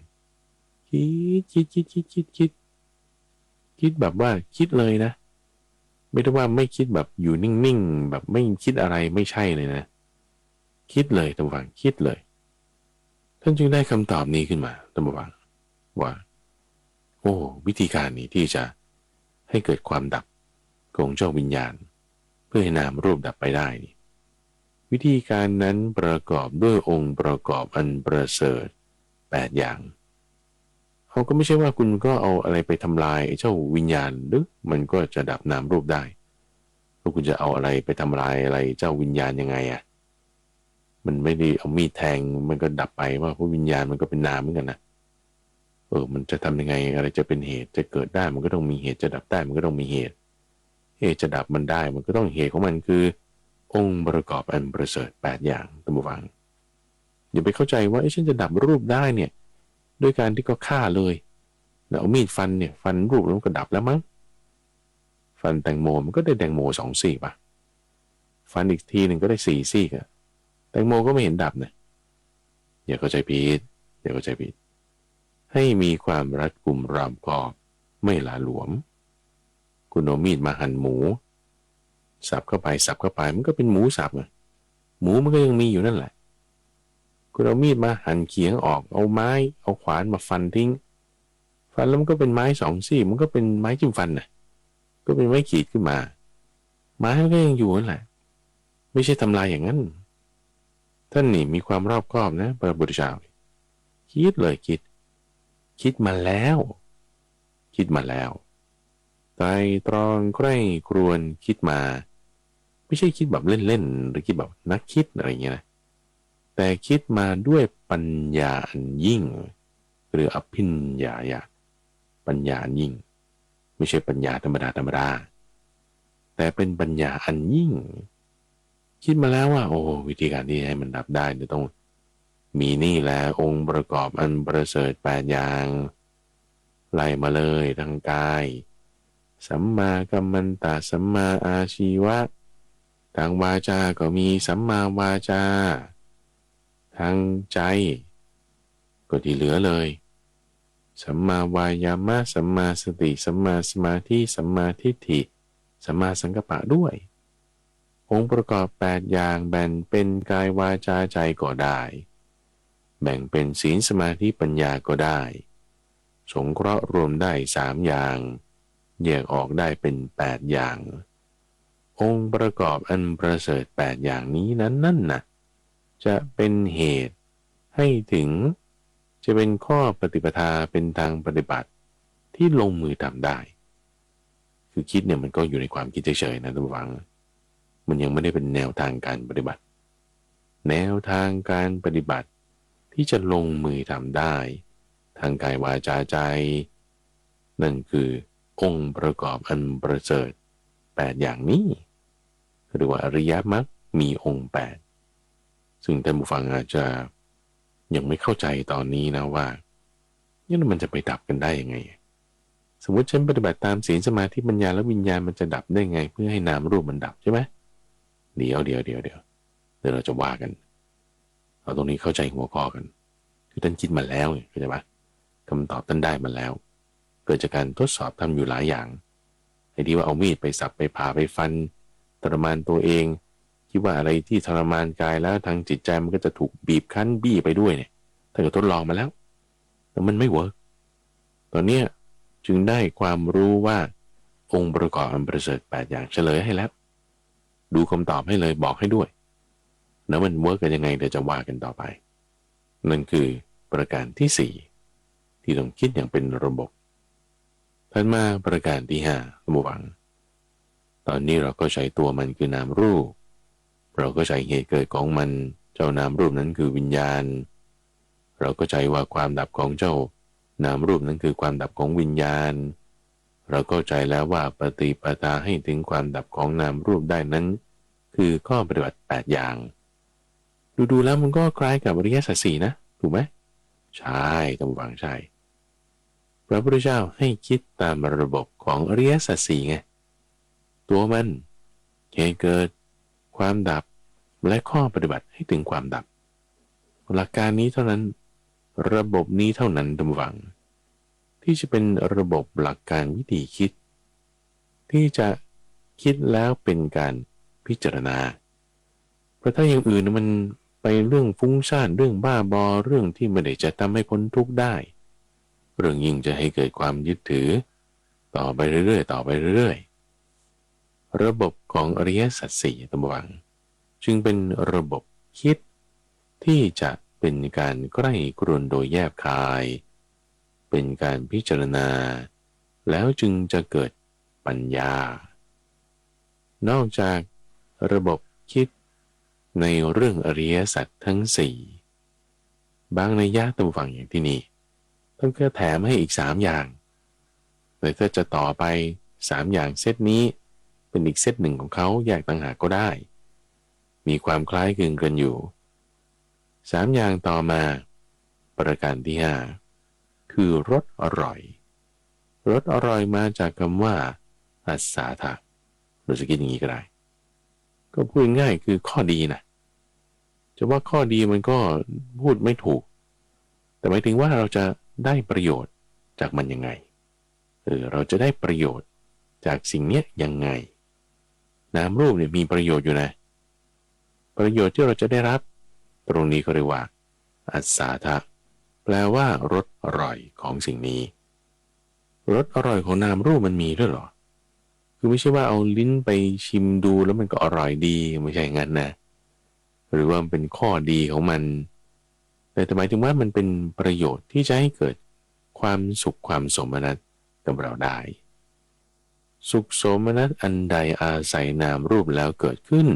คิดแบบว่าคิดเลยนะไม่ได้ว่าไม่คิดแบบอยู่นิ่งๆแบบไม่คิดอะไรไม่ใช่เลยนะคิดเลยท่านผู้ฟังคิดเลยท่านจึงได้คำตอบนี้ขึ้นมาท่านผู้ฟังว่าวิธีการนี้ที่จะให้เกิดความดับของเจ้าวิญญาณเพื่อให้นามรูปดับไปได้นี่ วิธีการนั้นประกอบด้วยองค์ประกอบอันประเสริฐ8อย่างเขาก็ไม่ใช่ว่าคุณก็เอาอะไรไปทำลายเจ้าวิญญาณหรือมันก็จะดับนามรูปได้แล้วคุณจะเอาอะไรไปทำลายอะไรเจ้าวิญญาณยังไงอ่ะมันไม่ได้เอามีดแทงมันก็ดับไปว่าเพราะวิญญาณมันก็เป็นนามเหมือนกันนะมันจะทำยังไงอะไรจะเป็นเหตุจะเกิดได้มันก็ต้องมีเหตุจะดับได้มันก็ต้องมีเหตุจะดับมันได้มันก็ต้องเหตุของมันคือองค์ประกอบอันประเสริฐ8อย่างท่านผู้ฟังอย่าไปเข้าใจว่าฉันจะดับรูปได้เนี่ยด้วยการที่ก็ฆ่าเลยแล้วเอามีดฟันเนี่ยฟันรูปแล้วก็ดับแล้วมั้งฟันแตงโมมันก็ได้แตงโม2 ซี่ป่ะฟันอีกทีหนึ่งก็ได้4 ซี่อะแตงโมก็ไม่เห็นดับนะอย่าเข้าใจผิดอย่าเข้าใจผิดให้มีความรัดกุมรอบคอบไม่หลาหลวมคุณเอามีดมาหั่นหมูสับเข้าไปสับเข้าไปมันก็เป็นหมูสับอะหมูมันก็ยังมีอยู่นั่นแหละคุณเอามีดมาหั่นเขียงออกเอาไม้เอาขวานมาฟันทิ้งฟันแล้วมันก็เป็นไม้2 ซี่มันก็เป็นไม้จิ้มฟันน่ะก็เป็นไม้ขีดขึ้นมาไม้มันก็ยังอยู่นั่นแหละไม่ใช่ทำลายอย่างนั้นท่านนี่มีความรอบคอบนะพระพุทธเจ้าคิดเลยคิดมาแล้วไตรตรองใคร่ครวญคิดมาไม่ใช่คิดแบบเล่นๆหรือคิดแบบนักคิดอะไรเงี้ยนะแต่คิดมาด้วยปัญญาอันยิ่งหรืออภิญญายะปัญญาอันยิ่งไม่ใช่ปัญญาธรรมดาแต่เป็นปัญญาอันยิ่งคิดมาแล้วว่าวิธีการที่ให้มันดับได้จะต้องมีนี่แหละองค์ประกอบอันประเสริฐ8อย่างไล่มาเลยทางกายสัมมากัมมันตะสัมมาอาชีวะทางวาจาก็มีสัมมาวาจาทางใจก็ที่เหลือเลยสัมมาวายามะสัมมาสติสัมมาสมาธิสัมมาทิฏฐิสัมมาสังกัปปะด้วยองค์ประกอบ8อย่างแบ่งเป็นกายวาจาใจก็ได้แบ่งเป็นศีลสมาธิปัญญาก็ได้สงเคราะห์รวมได้3อย่างแยกออกได้เป็น8อย่างองค์ประกอบอันประเสริฐ8อย่างนี้นั่นน่ะจะเป็นเหตุให้ถึงจะเป็นข้อปฏิปทาเป็นทางปฏิบัติที่ลงมือทำได้คือคิดเนี่ยมันก็อยู่ในความคิดเฉยๆนะท่านผู้ฟังมันยังไม่ได้เป็นแนวทางการปฏิบัติแนวทางการปฏิบัติที่จะลงมือทำได้ทางกายวาจาใจนั่นคือองค์ประกอบอันประเสริฐ8อย่างนี้หรือว่าอริยมรรคมีองค์8ซึ่งท่านผู้ฟังอาจจะยังไม่เข้าใจตอนนี้นะว่านี่มันจะไปดับกันได้ยังไงสมมติฉันปฏิบัติตามศีลสมาธิปัญญาแล้ววิญญาณมันจะดับได้ไงเพื่อให้นามรูปมันดับใช่ไหมเดี๋ยวเราจะว่ากันเอาตรงนี้เข้าใจหัวข้อกันคือท่านคิดมาแล้วเข้าใจปะคำตอบท่านได้มาแล้วเกิดจากการทดสอบทำอยู่หลายอย่างไอ้ที่ว่าเอามีดไปสับไปผ่าไปฟันทรมานตัวเองคิดว่าอะไรที่ทรมานกายแล้วทางจิตใจมันก็จะถูกบีบคั้นบี้ไปด้วยเนี่ยท่านก็ทดลองมาแล้วแต่มันไม่เวิร์กตอนนี้จึงได้ความรู้ว่าองค์ประกอบอันประเสริฐ8อย่างเฉลยให้แล้วดูคำตอบให้เลยบอกให้ด้วยแล้วมันเวิร์กกันยังไงเดี๋ยวจะว่ากันต่อไปนั่นคือประการที่4ที่ต้องคิดอย่างเป็นระบบถัดมาประการที่5ระวังตอนนี้เราก็ใช้ตัวมันคือนามรูปเราก็ใช้เหตุเกิดของมันเจ้านามรูปนั้นคือวิญญาณเราก็ใจว่าความดับของเจ้านามรูปนั้นคือความดับของวิญญาณเราก็ใจแล้วว่าปฏิปทาให้ถึงความดับของนามรูปได้นั้นคือข้อปฏิบัติ8อย่างดูแล้วมันก็คล้ายกับอริยสัจ4นะถูกไหมใช่ต้องฟังใช่พระพุทธเจ้าให้คิดตามระบบของอริยสัจ4ไงตัวมันเหตุเกิดความดับและข้อปฏิบัติให้ถึงความดับหลักการนี้เท่านั้นระบบนี้เท่านั้นท่านผู้ฟังที่จะเป็นระบบหลักการวิธีคิดที่จะคิดแล้วเป็นการพิจารณาเพราะถ้าอย่างอื่นมันไปเรื่องฟุ้งซ่านเรื่องบ้าบอเรื่องที่ไม่ได้จะทำให้พ้นทุกข์ได้เรื่องยิ่งจะให้เกิดความยึดถือต่อไปเรื่อยๆระบบของอริยสัจ4ท่านผู้ฟัง จึงเป็นระบบคิดที่จะเป็นการใกล้กรุนโดยแยบคายเป็นการพิจารณาแล้วจึงจะเกิดปัญญานอกจากระบบคิดในเรื่องอริยสัจทั้งสี่บางนัยยะตามฝั่งอย่างที่นี่ต้องก็แถมให้อีก3อย่างแต่ถ้าจะต่อไป3อย่างเซตนี้เป็นอีกเซตหนึ่งของเขาแยกต่างหากก็ได้มีความคล้ายคลึงกันอยู่3อย่างต่อมาประการที่5คือรสอร่อยรสอร่อยมาจากคำว่าอัสสาทะเราจะคิดอย่างนี้ก็ได้ก็พูดง่ายคือข้อดีนะจะว่าข้อดีมันก็พูดไม่ถูกแต่หมายถึงว่าเราจะได้ประโยชน์จากมันยังไงเราจะได้ประโยชน์จากสิ่งเนี้ยยังไงนามรูปเนี่ยมีประโยชน์อยู่นะประโยชน์ที่เราจะได้รับตรงนี้เขาเรียกว่าอัสสาทะแปลว่ารสอร่อยของสิ่งนี้รสอร่อยของนามรูปมันมีด้วยเหรอคือไม่ใช่ว่าเอาลิ้นไปชิมดูแล้วมันก็อร่อยดีไม่ใช่งั้นนะหรือว่าเป็นข้อดีของมันแต่หมายถึงว่ามันเป็นประโยชน์ที่จะให้เกิดความสุขความสมนัสกับเราได้สุขโสมนัสอันใดอาศัยนามรูปแล้วเกิดขึ้น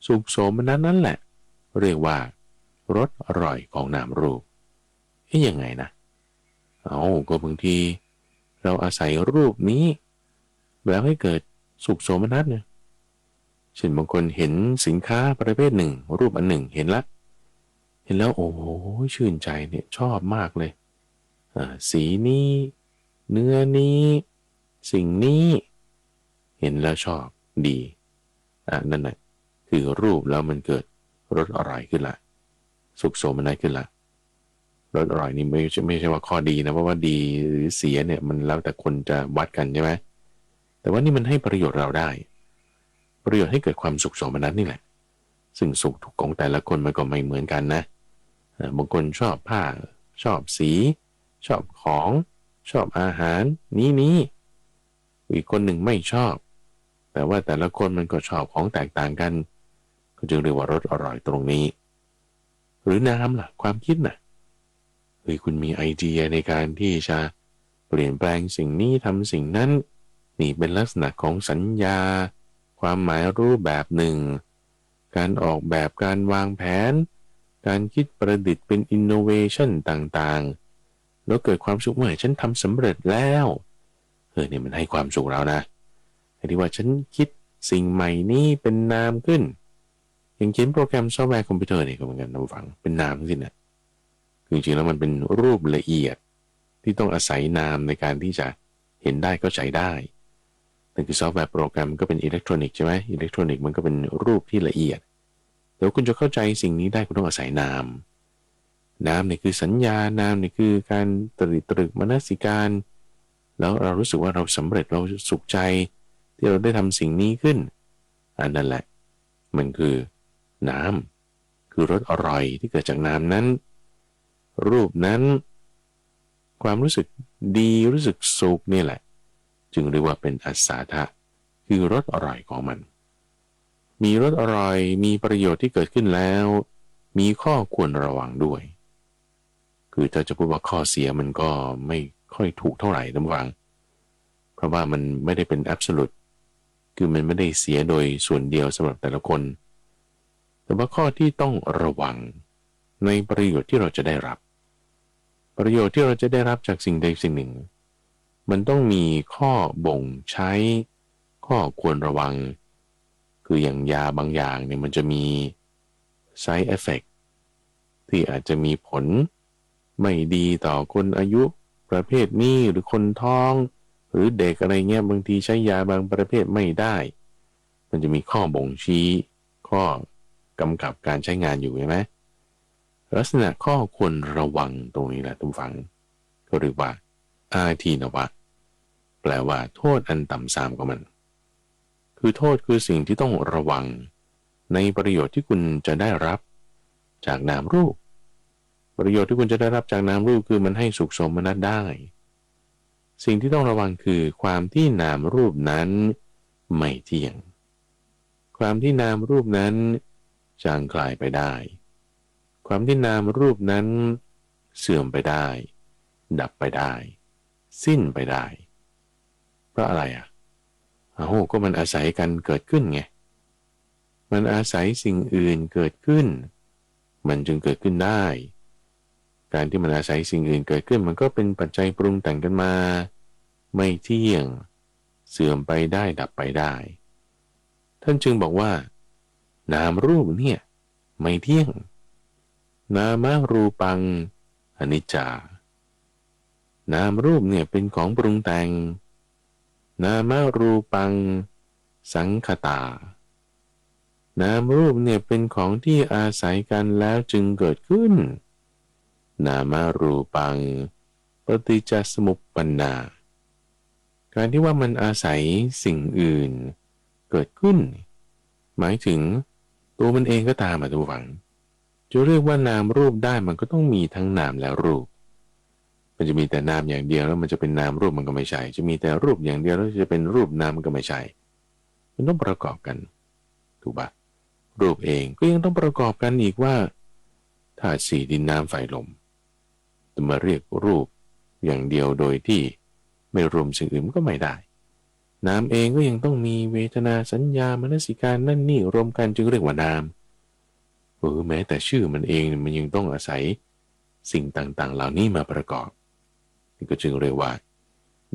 สุขโสมนัสนั่นแหละเรียกว่ารสอร่อยของนามรูปยังไงนะก็บางทีเราอาศัยรูปนี้แล้วให้เกิดสุขโสมนัสเนี่ยเช่นบางคนเห็นสินค้าประเภทหนึ่งรูปอันหนึ่งเห็นแล้วโอ้โหชื่นใจเนี่ยชอบมากเลยสีนี้เนื้อนี้สิ่งนี้เห็นแล้วชอบดีนั่นแหละคือรูปแล้วมันเกิดรสอร่อยขึ้นละสุขโสมนัสขึ้นละรสอร่อยนี่ไม่ใช่ว่าข้อดีนะเพราะว่าดีหรือเสียเนี่ยมันแล้วแต่คนจะวัดกันใช่ไหมแต่ว่านี่มันให้ประโยชน์เราได้ประโยชน์ให้เกิดความสุขโสมนัสนี่แหละซึ่งสุขทุกข์ของแต่ละคนมันก็ไม่เหมือนกันนะบางคนชอบผ้าชอบสีชอบของชอบอาหารนี้อีกคนหนึ่งไม่ชอบแต่ว่าแต่ละคนมันก็ชอบของแตกต่างกันก็จึงเรียกว่ารสอร่อยตรงนี้หรือนามล่ะความคิดน่ะคุณมีไอเดียในการที่จะเปลี่ยนแปลงสิ่งนี้ทำสิ่งนั้นนี่เป็นลักษณะของสัญญาความหมายรูปแบบหนึ่งการออกแบบการวางแผนการคิดประดิษฐ์เป็นอินโนเวชันต่างๆแล้วเกิดความสุขเมื่อฉันทำสำเร็จแล้วเนี่ยมันให้ความสุขเรานะไอ้ที่ว่าฉันคิดสิ่งใหม่นี้เป็นนามขึ้นอย่างเขียนโปรแกรมซอฟต์แวร์คอมพิวเตอร์เนี่ยก็เหมือนกันนะฟังเป็นนามทั้งสิ้นนะจริงๆแล้วมันเป็นรูปละเอียดที่ต้องอาศัยนามในการที่จะเห็นได้เข้าใจได้นั่นคือซอฟต์แวร์โปรแกรมก็เป็นอิเล็กทรอนิกส์ใช่ไหมอิเล็กทรอนิกส์มันก็เป็นรูปที่ละเอียดเดี๋ยวคุณจะเข้าใจสิ่งนี้ได้คุณต้องอาศัยนามเนี่ยคือสัญญานามเนี่ยคือการตรึกมนสิการแล้วเรารู้สึกว่าเราสำเร็จเราสุขใจที่เราได้ทำสิ่งนี้ขึ้นอันนั้นแหละมันคือน้ำคือรสอร่อยที่เกิดจากน้ำนั้นรูปนั้นความรู้สึกดีรู้สึกสุขนี่แหละจึงเรียกว่าเป็นอัสสาทะคือรสอร่อยของมันมีรสอร่อยมีประโยชน์ที่เกิดขึ้นแล้วมีข้อควรระวังด้วยคือถ้าจะพูดว่าข้อเสียมันก็ไม่ค่อยถูกเท่าไหร่ระวังเพราะว่ามันไม่ได้เป็นแอบโซลูทคือมันไม่ได้เสียโดยส่วนเดียวสำหรับแต่ละคนแต่ว่าข้อที่ต้องระวังในประโยชน์ที่เราจะได้รับประโยชน์ที่เราจะได้รับจากสิ่งใดสิ่งหนึ่งมันต้องมีข้อบ่งใช้ข้อควรระวังคืออย่างยาบางอย่างเนี่ยมันจะมี side effect ที่อาจจะมีผลไม่ดีต่อคนอายุประเภทนี้หรือคนท้องหรือเด็กอะไรเงี้ยบางทีใช้ยาบางประเภทไม่ได้มันจะมีข้อบ่งชี้ข้อกำกับการใช้งานอยู่ใช่ไหมลักษณะข้อควรระวังตรงนี้แหละทุกฝังก็เรียกว่าอาทีนวะแปลว่าโทษอันต่ำทรามของมันคือโทษคือสิ่งที่ต้องระวังในประโยชน์ที่คุณจะได้รับจากนามรูปประโยชน์ที่คุณจะได้รับจากนามรูปคือมันให้สุขสมนัสได้สิ่งที่ต้องระวังคือความที่นามรูปนั้นไม่เที่ยง ความที่นามรูปนั้นจางคลายไปได้ความที่นามรูปนั้นเสื่อมไปได้ดับไปได้สิ้นไปได้เพราะอะไรก็มันอาศัยกันเกิดขึ้นไงมันอาศัยสิ่งอื่นเกิดขึ้นมันจึงเกิดขึ้นได้การที่มันอาศัยสิ่งอื่นเกิดขึ้นมันก็เป็นปัจจัยปรุงแต่งกันมาไม่เที่ยงเสื่อมไปได้ดับไปได้ท่านจึงบอกว่านามรูปเนี่ยไม่เที่ยงนามรูปังอนิจจานามรูปเนี่ยเป็นของปรุงแต่งนามรูปังสังขตานามรูปเนี่ยเป็นของที่อาศัยกันแล้วจึงเกิดขึ้นนามรูปังปฏิจจสมุปปนนาการที่ว่ามันอาศัยสิ่งอื่นเกิดขึ้นหมายถึงตัวมันเองก็ตามทุกฝังจะเรียกว่านามรูปได้มันก็ต้องมีทั้งนามและรูปมันจะมีแต่นามอย่างเดียวแล้วมันจะเป็นนามรูปมันก็ไม่ใช่จะมีแต่รูปอย่างเดียวแล้วจะเป็นรูปนามมันก็ไม่ใช่มันต้องประกอบกันถูกปะรูปเองก็ยังต้องประกอบกันอีกว่าธาตุสี่ดินน้ำไฟลมจะมาเรียกรูปอย่างเดียวโดยที่ไม่รวมสิ่งอื่นก็ไม่ได้นามเองก็ยังต้องมีเวทนาสัญญามนสิการนั่นนี่รวมกันจึงเรียกว่านามแม้แต่ชื่อมันเองมันยังต้องอาศัยสิ่งต่างๆเหล่านี้มาประกอบนี่ก็จึงเรียกว่า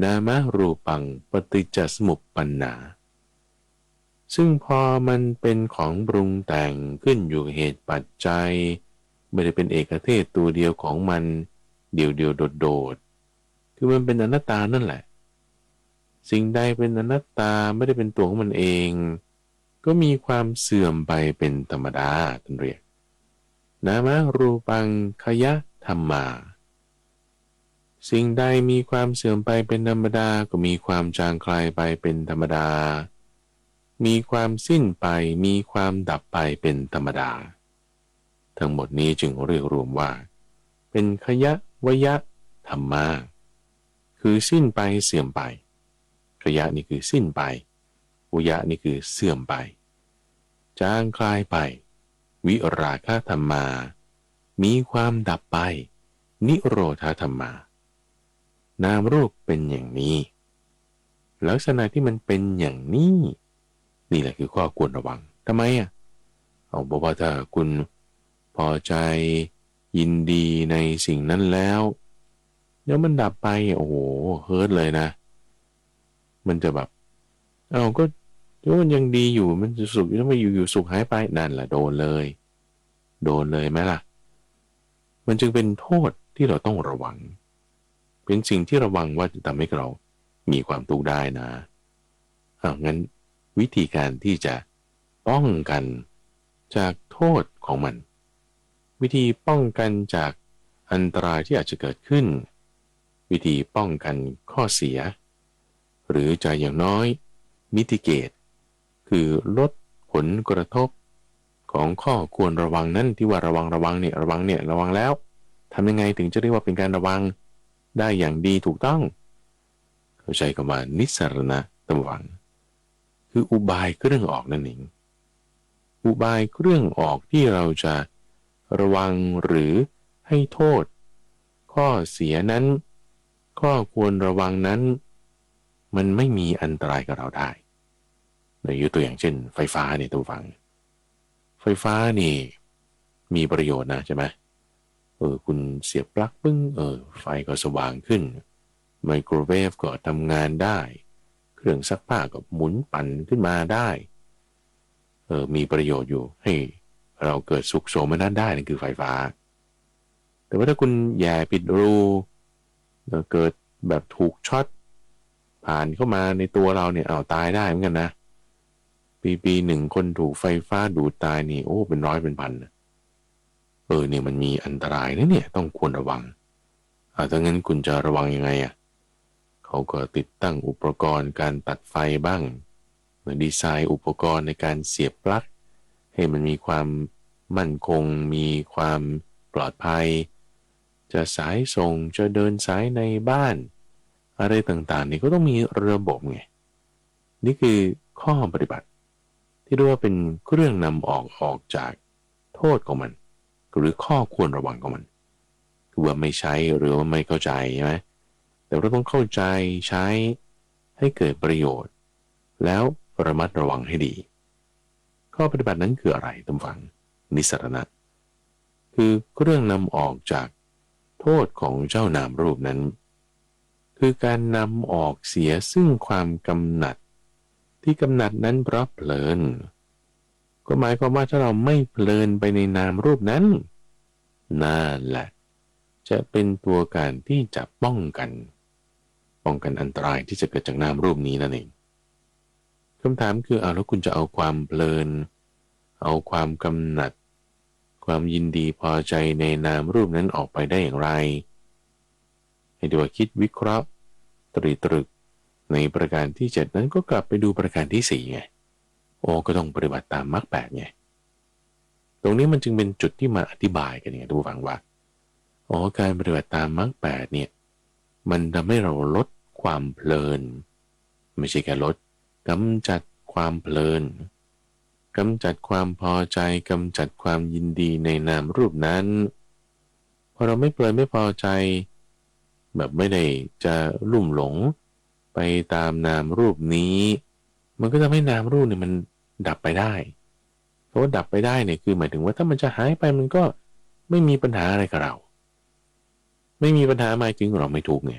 นามรูปังปฏิจจสมุปปนนาซึ่งพอมันเป็นของปรุงแต่งขึ้นอยู่เหตุปัจจัยไม่ได้เป็นเอกเทศตัวเดียวของมันเดียวโดดๆคือมันเป็นอนัตตานั่นแหละสิ่งใดเป็นอนัตตาไม่ได้เป็นตัวของมันเองก็มีความเสื่อมไปเป็นธรรมดาท่านเรียกนามรูปังขยะธรรมาสิ่งใดมีความเสื่อมไปเป็นธรรมดาก็มีความจางคลายไปเป็นธรรมดามีความสิ้นไปมีความดับไปเป็นธรรมดาทั้งหมดนี้จึงเรียกรวมว่าเป็นขยะวยะธรรมาคือสิ้นไปเสื่อมไปขยะนี่คือสิ้นไปวยะนี่คือเสื่อมไปจางคลายไปวิราคะธรรมามีความดับไปนิโรธาธรรมานามรูปเป็นอย่างนี้ลักษณะที่มันเป็นอย่างนี้นี่แหละคือข้อควรระวังทำไมบอกว่าถ้าคุณพอใจยินดีในสิ่งนั้นแล้วเดี๋ยวมันดับไปเฮิร์ตเลยนะมันจะแบบก็มันยังดีอยู่มันจะสุขแล้วมาอยู่สุขหายไปนั่นแหละโดนเลยไหมล่ะมันจึงเป็นโทษที่เราต้องระวังเป็นสิ่งที่ระวังว่าจะทำให้เรามีความทุกข์ได้นะงั้นวิธีการที่จะป้องกันจากโทษของมันวิธีป้องกันจากอันตรายที่อาจจะเกิดขึ้นวิธีป้องกันข้อเสียหรือจะอย่างน้อยมิติเกตคือลดผลกระทบของข้อควรระวังนั่นที่ว่าระวังเนี่ยระวังแล้วทำยังไงถึงจะเรียกว่าเป็นการระวังได้อย่างดีถูกต้องเขาใช้คำว่านิสสรณะระวังคืออุบายเครื่องออกนั่นเองอุบายเครื่องออกที่เราจะระวังหรือให้โทษข้อเสียนั้นข้อควรระวังนั้นมันไม่มีอันตรายกับเราได้ยกตัวอย่างเช่นไฟฟ้าเนี่ยตัวฟังไฟฟ้านี่มีประโยชน์นะใช่ไหมคุณเสียบปลั๊กปึ้งไฟก็สว่างขึ้นไมโครเวฟก็ทำงานได้เครื่องซักผ้าก็หมุนปั่นขึ้นมาได้มีประโยชน์อยู่ให้เราเกิดสุขโสมนัสได้นั่นคือไฟฟ้าแต่ว่าถ้าคุณแย่ผิดรูเกิดแบบถูกช็อตผ่านเข้ามาในตัวเราเนี่ยตายได้เหมือนกันนะปีหนึ่งคนถูกไฟฟ้าดูดตายนี่เป็นร้อยเป็นพันเนี่ยมันมีอันตรายนะเนี่ยต้องควรระวังถ้างั้นคุณจะระวังยังไงเขาก็ติดตั้งอุปกรณ์การตัดไฟบ้างดีไซน์อุปกรณ์ในการเสียบปลั๊กให้มันมีความมั่นคงมีความปลอดภัยจะสายส่งจะเดินสายในบ้านอะไรต่างๆนี่ก็ต้องมีระบบไงนี่คือข้อปฏิบัติ ที่เรียกว่าเป็นเครื่องนำออกจากโทษของมันหรือข้อควรระวังของมันคือว่าไม่ใช้หรือว่าไม่เข้าใจใช่ไหมแต่เราต้องเข้าใจใช้ให้เกิดประโยชน์แล้วระมัดระวังให้ดีข้อปฏิบัตินั้นคืออะไรตามฝังนิสรณะคือเครื่องนำออกจากโทษของเจ้านามรูปนั้นคือการนำออกเสียซึ่งความกำหนัดที่กำหนัดนั้นเพราะเพลินก็หมายความว่าถ้าเราไม่เพลินไปในนามรูปนั้นนั่นแหละจะเป็นตัวการที่จะป้องกันอันตรายที่จะเกิดจากนามรูปนี้นั่นเองคำถามคือแล้วคุณจะเอาความเพลินเอาความกำหนัดความยินดีพอใจในนามรูปนั้นออกไปได้อย่างไรให้ดูว่าคิดวิเคราะห์ตรีตรึกในประการที่7นั้นก็กลับไปดูประการที่4ไงก็ต้องปฏิบัติตามมรรค8ไงตรงนี้มันจึงเป็นจุดที่มาอธิบายกันไงทุกฝังว่าการปฏิบัติตามมรรค8เนี่ยมันทำให้เราลดความเพลินไม่ใช่แค่ลดกำจัดความเพลินกำจัดความพอใจกำจัดความยินดีในนามรูปนั้นพอเราไม่เพลินไม่พอใจแบบไม่ได้จะลุ่มหลงไปตามนามรูปนี้มันก็ทำให้นามรูปเนี่ยมันดับไปได้เพราะว่าดับไปได้เนี่ยคือหมายถึงว่าถ้ามันจะหายไปมันก็ไม่มีปัญหาอะไรกับเราไม่มีปัญหาหมายถึงเราไม่ทุกข์ไง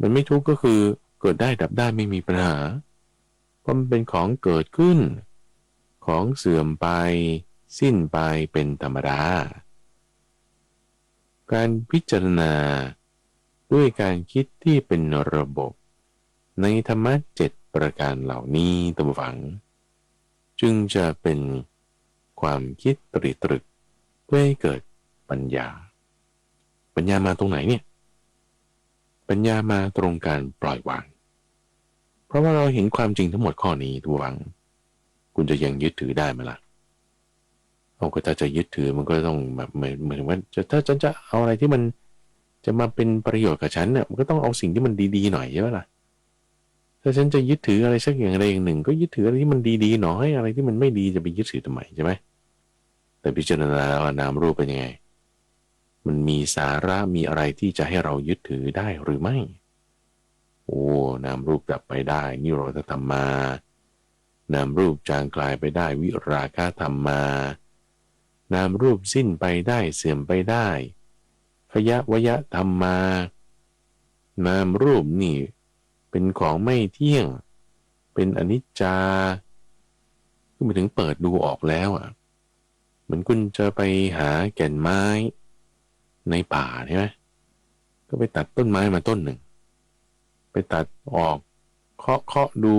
มันไม่ทุกข์ก็คือเกิดได้ดับได้ไม่มีปัญหาเพราะมันเป็นของเกิดขึ้นของเสื่อมไปสิ้นไปเป็นธรรมดาการพิจารณาด้วยการคิดที่เป็นระบบในธรรมะ7ประการเหล่านี้ตามฝังจึงจะเป็นความคิดตรีตรึกเพื่อให้เกิดปัญญามาตรงไหนเนี่ยปัญญามาตรงการปล่อยวางเพราะว่าเราเห็นความจริงทั้งหมดข้อนี้ทุกฝังคุณจะยังยึดถือได้ไหมล่ะก็ถ้าจะยึดถือมันก็ต้องแบบเหมือนว่าถ้าฉันจะเอาอะไรที่มันจะมาเป็นประโยชน์กับฉันเนี่ยมันก็ต้องเอาสิ่งที่มันดีๆหน่อยใช่ไหมล่ะถ้าฉันจะยึดถืออะไรสักอย่างใดอย่างหนึ่งก็ยึดถืออะไรที่มันดีๆหน่อยอะไรที่มันไม่ดีจะไปยึดถือทำไมใช่ไหมแต่พิจารณาแล้วนามรูปเป็นยังไงมันมีสาระมีอะไรที่จะให้เรายึดถือได้หรือไม่นามรูปดับไปได้นิโรธธรรมมานามรูปจางกลายไปได้วิราคะธรรมมานามรูปสิ้นไปได้เสื่อมไปได้ขยะวยะธรรมมานามรูปนี่เป็นของไม่เที่ยงเป็นอนิจจาก็ไปถึงเปิดดูออกแล้วเหมือนคุณจะไปหาแก่นไม้ในป่าใช่ไหมก็ไปตัดต้นไม้มาต้นหนึ่งไปตัดออกเคาะดู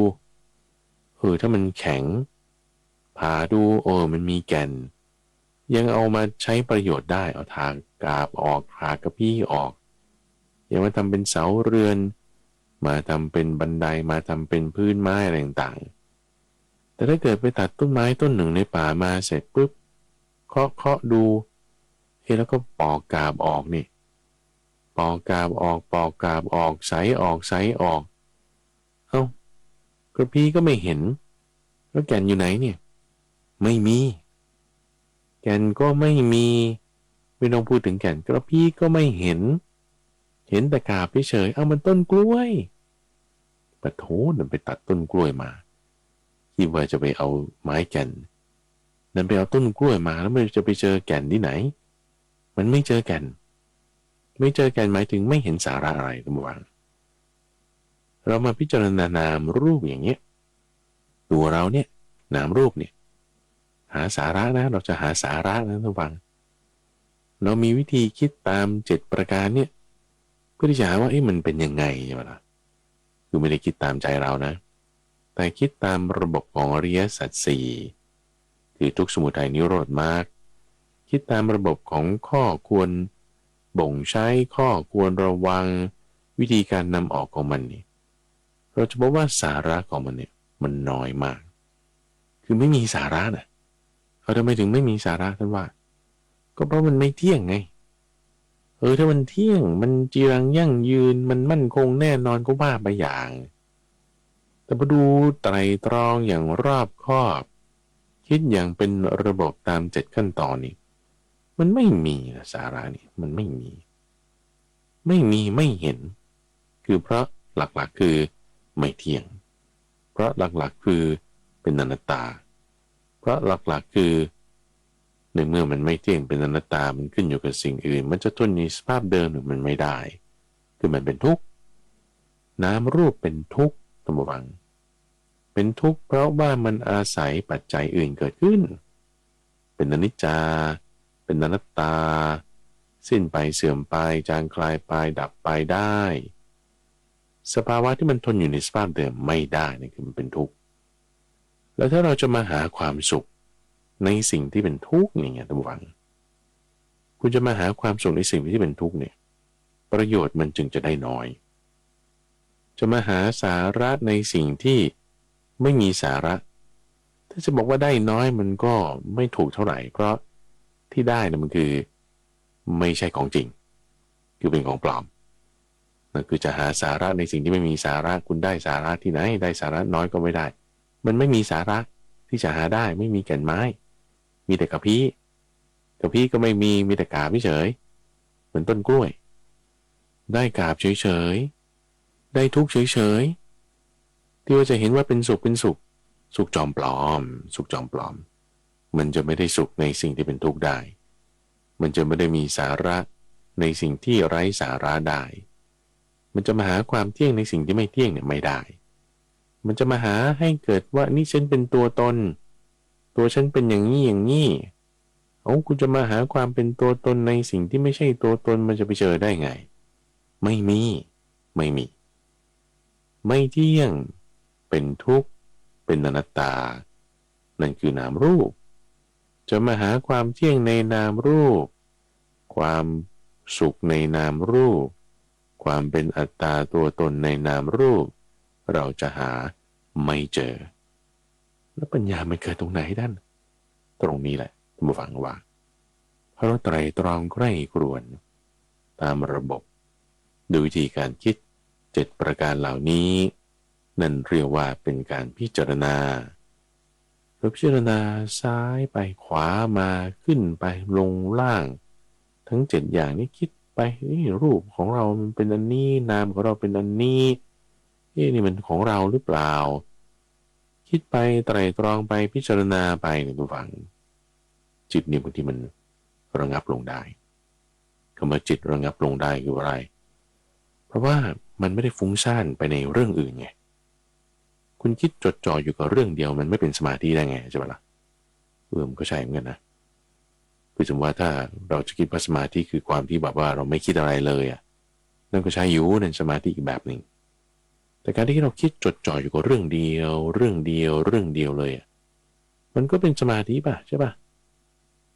ถ้ามันแข็งผ่าดูมันมีแก่นยังเอามาใช้ประโยชน์ได้เอาทางกาบออกผ่ากระพี้ออกยังมาทำเป็นเสาเรือนมาทำเป็นบันไดมาทำเป็นพื้นไม้อะไรต่างๆแต่ถ้าเกิดไปตัดต้นไม้ต้นหนึ่งในป่ามาเสร็จปุ๊บเคาะดูแล้วก็ปอกกาบออกนี่ปอกกาบออกปอกกาบออกไสออกไสออกกระพี้ก็ไม่เห็นแล้วแก่นอยู่ไหนเนี่ยไม่มีแก่นก็ไม่มีไม่ต้องพูดถึงแก่นกระพี้ก็ไม่เห็นแต่กาบเฉยมันต้นกล้วยปะโถนั่นไปตัดต้นกล้วยมาคิดว่าจะไปเอาไม้แก่นนั่นไปเอาต้นกล้วยมาแล้วมันจะไปเจอแก่นที่ไหนมันไม่เจอแก่นหมายถึงไม่เห็นสาระอะไรทั้งหมดเรามาพิจารณานามรูปอย่างเงี้ยตัวเราเนี่ยนามรูปเนี่ยหาสาระนะเราจะหาสาระนะทุกฝังเรามีวิธีคิดตาม7ประการเนี่ยเพื่อที่จะหาว่ามันเป็นยังไงใช่ไหมล่ะคือไม่ได้คิดตามใจเรานะแต่คิดตามระบบของอริยสัจสี่คือทุกข์สมุทัยนิโรธมรรคคิดตามระบบของข้อควรบ่งใช้ข้อควรระวังวิธีการนำออกของมันนี่เราจะพบว่าสาระของมันเนี่ยมันน้อยมากคือไม่มีสาระนะทำไมถึงไม่มีสาระท่านว่าก็เพราะมันไม่เที่ยงไงถ้ามันเที่ยงมันจีรังยั่งยืนมันมั่นคงแน่นอนก็ว่าไปอย่าง แต่พอดูไตรตรองอย่างรอบคอบคิดอย่างเป็นระบบตาม7 ขั้นตอนนี่มันไม่มีสาระนี่มันไม่เห็นคือเพราะหลักๆคือไม่เที่ยงเพราะหลักๆคือเป็นอนัตตาเพราะหลักๆคือในเมื่อมันไม่เที่ยงเป็นอนัตตามันขึ้นอยู่กับสิ่งอื่นมันจะทนในสภาพเดิมหรือมันไม่ได้คือมันเป็นทุกข์นามรูปเป็นทุกข์ตั้งวังเป็นทุกข์เพราะว่ามันอาศัยปัจจัยอื่นเกิดขึ้นเป็นอนิจจาเป็นอนัตตาสิ้นไปเสื่อมไปจางคลายไปดับไปได้สภาวะที่มันทนอยู่ในสภาพเดิมไม่ได้นี่คือมันเป็นทุกข์แล้วถ้าเราจะมาหาความสุขในสิ่งที่เป็นทุกข์อย่างเงี้ยท่านผู้ฟังคุณจะมาหาความสุขในสิ่งที่เป็นทุกข์เนี่ยประโยชน์มันจึงจะได้น้อยจะมาหาสาระในสิ่งที่ไม่มีสาระถ้าจะบอกว่าได้น้อยมันก็ไม่ถูกเท่าไหร่เพราะที่ได้นะมันคือไม่ใช่ของจริงคือเป็นของปลอมนั่นคือจะหาสาระในสิ่งที่ไม่มีสาระคุณได้สาระที่ไหนได้สาระน้อยก็ไม่ได้มันไม่มีสาระที่จะหาได้ไม่มีแก่นไม้มีแต่กระพี้ก็ไม่มีแต่กาบเฉยเหมือนต้นกล้วยได้กาบเฉยได้ทุกข์เฉยที่ว่าจะเห็นว่าเป็นสุขสุขจอมปลอมสุขจอมปลอมมันจะไม่ได้สุขในสิ่งที่เป็นทุกข์ได้มันจะไม่ได้มีสาระในสิ่งที่ไร้สาระได้มันจะมาหาความเที่ยงในสิ่งที่ไม่เที่ยงเนี่ยไม่ได้มันจะมาหาให้เกิดว่านี่ฉันเป็นตัวตนตัวฉันเป็นอย่างนี้คุณจะมาหาความเป็นตัวตนในสิ่งที่ไม่ใช่ตัวตนมันจะไปเจอได้ไงไม่มีไม่เที่ยงเป็นทุกข์เป็นอนัตตานั่นคือนามรูปจะมาหาความเที่ยงในนามรูปความสุขในนามรูปความเป็นอัตตาตัวตนในนามรูปเราจะหาไม่เจอแล้วปัญญามันเกิดตรงไหนด้านตรงนี้แหละท่านผู้ฟังว่าเพราะเราไตรตรองใกล้ครวนตามระบบโดยวิธีการคิด7 ประการเหล่านี้นั่นเรียกว่าเป็นการพิจารณาพิจารณาซ้ายไปขวามาขึ้นไปลงล่างทั้ง7 อย่างนี้คิดไปนี่รูปของเรามันเป็นอันนี้นามของเราเป็นอันนี้นี่มันของเราหรือเปล่าคิดไปไตร่ตรองไปพิจารณาไปในตัวฝังจิตนี่บางทีมันระงับลงได้คำว่าจิตระงับลงได้คืออะไรเพราะว่ามันไม่ได้ฟุ้งซ่านไปในเรื่องอื่นไงคุณคิดจดจ่ออยู่กับเรื่องเดียวมันไม่เป็นสมาธิได้ไงใช่ไหมล่ะมันก็ใช่เหมือนกันนะคือสมมติว่าถ้าเราจะคิดว่าสมาธิคือความที่แบบว่าเราไม่คิดอะไรเลยนั่นก็ใช่อยู่ในสมาธิอีกแบบหนึ่งแต่การที่เราคิดจดจ่ออยู่กับเรื่องเดียวเลยมันก็เป็นสมาธิป่ะใช่ป่ะ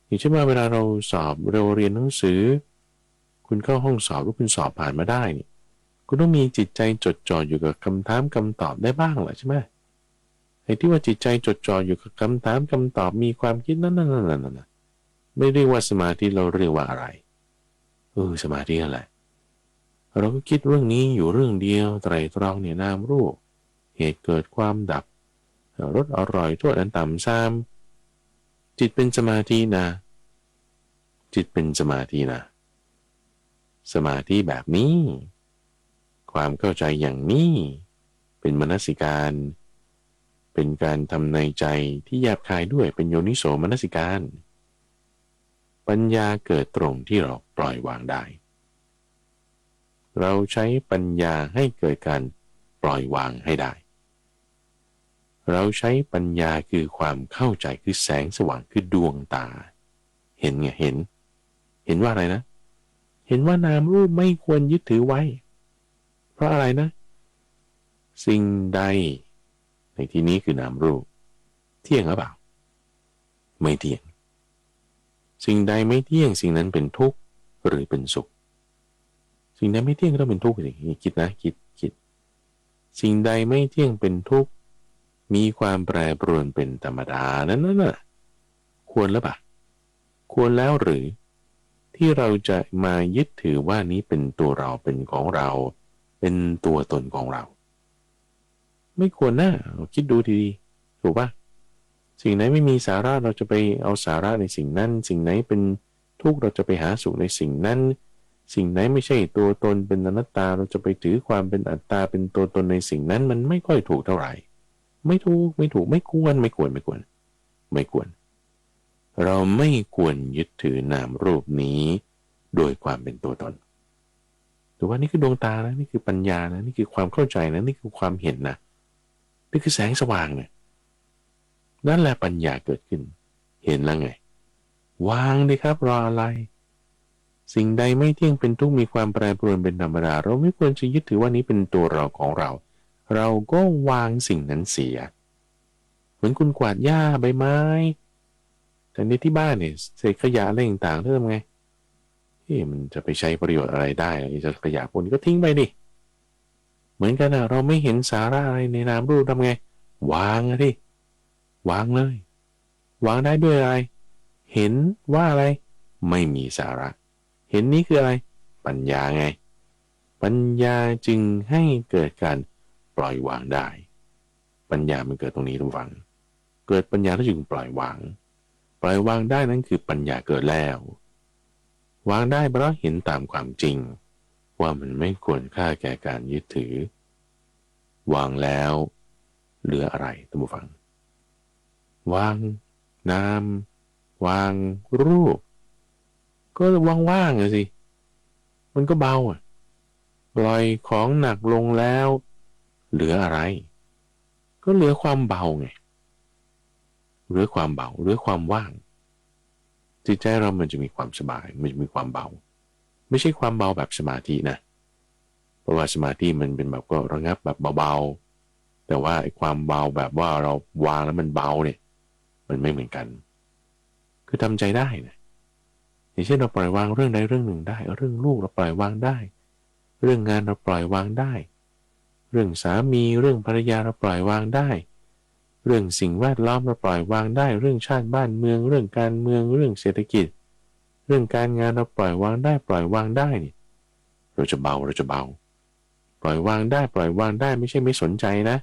อย่างเช่นว่าเวลาเราสอบเราเรียนหนังสือคุณเข้าห้องสอบแล้วคุณสอบผ่านมาได้นี่คุณต้องมีจิตใจจดจ่ออยู่กับคำถามคำตอบได้บ้างแหละใช่ไหมไอ้ที่ว่าจิตใจจดจ่ออยู่กับคำถามคำตอบมีความคิดนั่นไม่เรียกว่าสมาธิเราเรียกว่าอะไรสมาธินั่นแหละเราก็คิดเรื่องนี้อยู่เรื่องเดียวไตรตรองเนี่ยนามรูปเหตุเกิดความดับรสอร่อยโทษอันต่ำซ้ำจิตเป็นสมาธินะจิตเป็นสมาธินะสมาธิแบบนี้ความเข้าใจอย่างนี้เป็นมนสิการเป็นการทำในใจที่แยบคายด้วยเป็นโยนิโสมนสิการปัญญาเกิดตรงที่เราปล่อยวางได้เราใช้ปัญญาให้เกิดการปล่อยวางให้ได้เราใช้ปัญญาคือความเข้าใจคือแสงสว่างคือดวงตาเห็นไงเห็นว่าอะไรนะเห็นว่านามรูปไม่ควรยึดถือไว้เพราะอะไรนะสิ่งใดในที่นี้คือนามรูปเที่ยงหรือเปล่าไม่เที่ยงสิ่งใดไม่เที่ยงสิ่งนั้นเป็นทุกข์หรือเป็นสุขสิ่งใดไม่เที่ยงก็ต้องเป็นทุกข์สิคิดนะคิดสิ่งใดไม่เที่ยงเป็นทุกข์มีความแปรปรวนเป็นธรรมดานั้นน่ะควรหรือเปล่าควรแล้วหรือที่เราจะมายึดถือว่านี้เป็นตัวเราเป็นของเราเป็นตัวตนของเรา ไม่ควรนะคิดดูดีๆถูกปะสิ่งไหนไม่มีสาระเราจะไปเอาสาระในสิ่งนั้นสิ่งไหนเป็นทุกข์เราจะไปหาสุขในสิ่งนั้นสิ่งไหนไม่ใช่ตัวตนเป็นอนัตตาเราจะไปถือความเป็นอัตตาเป็นตัวตนในสิ่งนั้นมันไม่ค่อยถูกเท่าไหร่ไม่ถูกไม่ควรเราไม่ควรยึดถือนามรูปนี้โดยความเป็นตัวตนแต่ว่านี่คือดวงตานะนี่คือปัญญานะนี่คือความเข้าใจนะนี่คือความเห็นนะนี่คือแสงสว่างเนี่ยนั่นแหละปัญญาเกิดขึ้นเห็นแล้วไงวางดิครับรออะไรสิ่งใดไม่เที่ยงเป็นทุกข์มีความแปรปรวนเป็นธรรมดาเราไม่ควรจะยึดถือว่านี้เป็นตัวเราของเราเราก็วางสิ่งนั้นเสียเหมือนคุณกวาดหญ้าใบไม้แต่ในที่บ้านเนี่ยเศษขยะอะไรต่างๆเริ่มไงมันจะไปใช้ประโยชน์อะไรได้จะขยะพวกนี้ก็ทิ้งไปดิเหมือนกันนะเราไม่เห็นสาระอะไรในนามรูปทำไงวางดิวางเลยวางได้ด้วยอะไรเห็นว่าอะไรไม่มีสาระเห็นนี้คืออะไรปัญญาไงปัญญาจึงให้เกิดการปล่อยวางได้ปัญญามันเกิดตรงนี้ทุกฝังเกิดปัญญาแล้วจึงปล่อยวางได้นั้นคือปัญญาเกิดแล้ววางได้เพราะเห็นตามความจริงว่ามันไม่ควรค่าแก่การยึดถือวางแล้วเหลืออะไรท่านผู้ฟังวางนามวางรูปก็ว่างๆสิมันก็เบาปล่อยของหนักลงแล้วเหลืออะไรก็เหลือความเบาไงเหลือความเบาเหลือความว่างจิตใจเรามันจะมีความสบายมันจะมีความเบาไม่ใช่ความเบาแบบสมาธินะเพราะว่าสมาธิมันเป็นแบบก็ระงับแบบเบาๆแต่ว่าไอ้ความเบาแบบว่าเราวางแล้วมันเบาเนี่ยมันไม่เหมือนกันคือทำใจได้นะอย่างเช่นเราปล่อยวางเรื่องใดเรื่องหนึ่งได้เรื่องลูกเราปล่อยวางได้เรื่องงานเราปล่อยวางได้เรื่องสามีเรื่องภรรยาเราปล่อยวางได้เรื่องสิ่งแวดล้อมเราปล่อยวางได้เรื่องชาติบ้านเมืองเรื่องการเมืองเรื่องเศรษฐกิจเรื่องการงานเราปล่อยวางได้เนี่ยเราจะเบาปล่อยวางได้ไม่ใช่ไม่สนใจนะ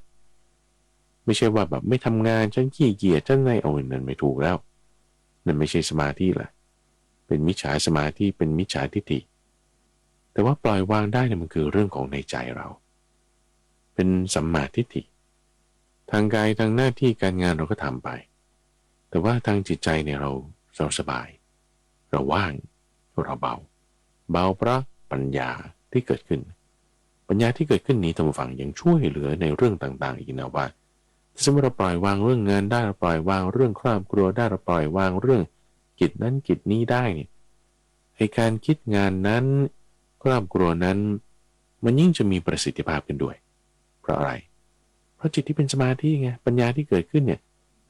ไม่ใช่ว่าแบบไม่ทำงานฉันขี้เกียจฉันนั่นไม่ถูกแล้วนั่นไม่ใช่สมาธิล่ะเป็นมิจฉาสมาธิเป็นมิจฉาทิฏฐิแต่ว่าปล่อยวางได้เนี่ยมันคือเรื่องของในใจเราเป็นสัมมาทิฏฐิทางกายทางหน้าที่การงานเราก็ทำไปแต่ว่าทางจิตใจเนี่ยเราสบายเราว่างเราเบาเพราะปัญญาที่เกิดขึ้นปัญญาที่เกิดขึ้นนี้ท่านผู้ฟังยังช่วยเหลือในเรื่องต่างๆอีกนะว่าสมมติเราปล่อยวางเรื่องงานได้เราปล่อยวางเรื่องครอบครัวได้เราปล่อยวางเรื่องกิจนั้นกิจนี้ได้เนี่ยไอการคิดงานนั้นครอบครัวนั้นมันยิ่งจะมีประสิทธิภาพขึ้นด้วยเพราะอะไรเพราะจิตที่เป็นสมาธิไงปัญญาที่เกิดขึ้นเนี่ย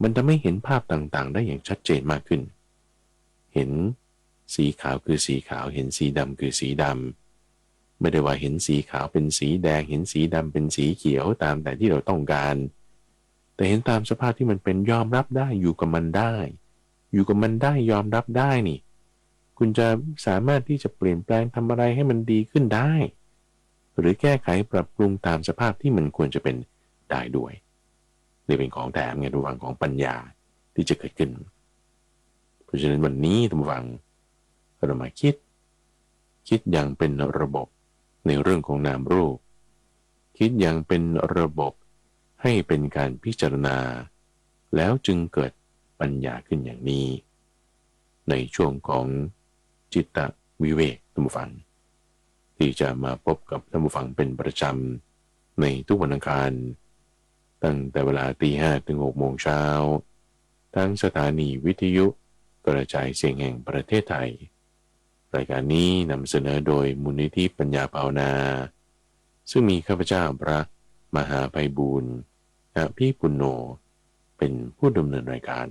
มันทำให้เห็นภาพต่างๆได้อย่างชัดเจนมากขึ้นเห็นสีขาวคือสีขาวเห็นสีดำคือสีดำไม่ได้ว่าเห็นสีขาวเป็นสีแดงเห็นสีดำเป็นสีเขียวตามแต่ที่เราต้องการแต่เห็นตามสภาพที่มันเป็นยอมรับได้อยู่กับมันได้ยอมรับได้นี่คุณจะสามารถที่จะเปลี่ยนแปลงทำอะไรให้มันดีขึ้นได้หรือแก้ไขปรับปรุงตามสภาพที่มันควรจะเป็นได้ด้วยนี่เป็นของแถมไงระหว่างของปัญญาที่จะเกิดขึ้นเพราะฉะนั้นวันนี้ท่านผู้ฟังเรามาคิดอย่างเป็นระบบในเรื่องของนามรูปคิดอย่างเป็นระบบให้เป็นการพิจารณาแล้วจึงเกิดปัญญาขึ้นอย่างนี้ในช่วงของจิตตวิเวกท่านผู้ฟังที่จะมาพบกับท่านผู้ฟังเป็นประจำในทุกวันอังคารตั้งแต่เวลา 5:00 ถึง 6:00 น.ทั้งสถานีวิทยุกระจายเสียงแห่งประเทศไทยรายการนี้นำเสนอโดยมูลนิธิปัญญาภาวนาซึ่งมีข้าพเจ้าพระมหาไพบูลย์อภิปุณโญเป็นผู้ดำเนินรายการ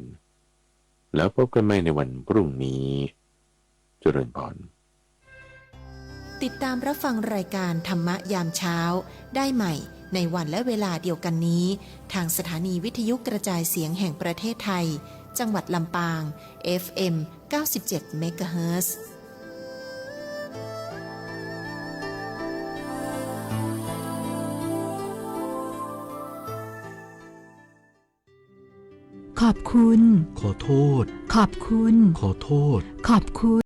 แล้วพบกันใหม่ในวันพรุ่งนี้เจริญพรติดตามรับฟังรายการธรรมะยามเช้าได้ใหม่ในวันและเวลาเดียวกันนี้ทางสถานีวิทยุกระจายเสียงแห่งประเทศไทยจังหวัดลำปาง FM 97 MHz ขอบคุณ ขอโทษ ขอบคุณ ขอโทษ ขอบคุณ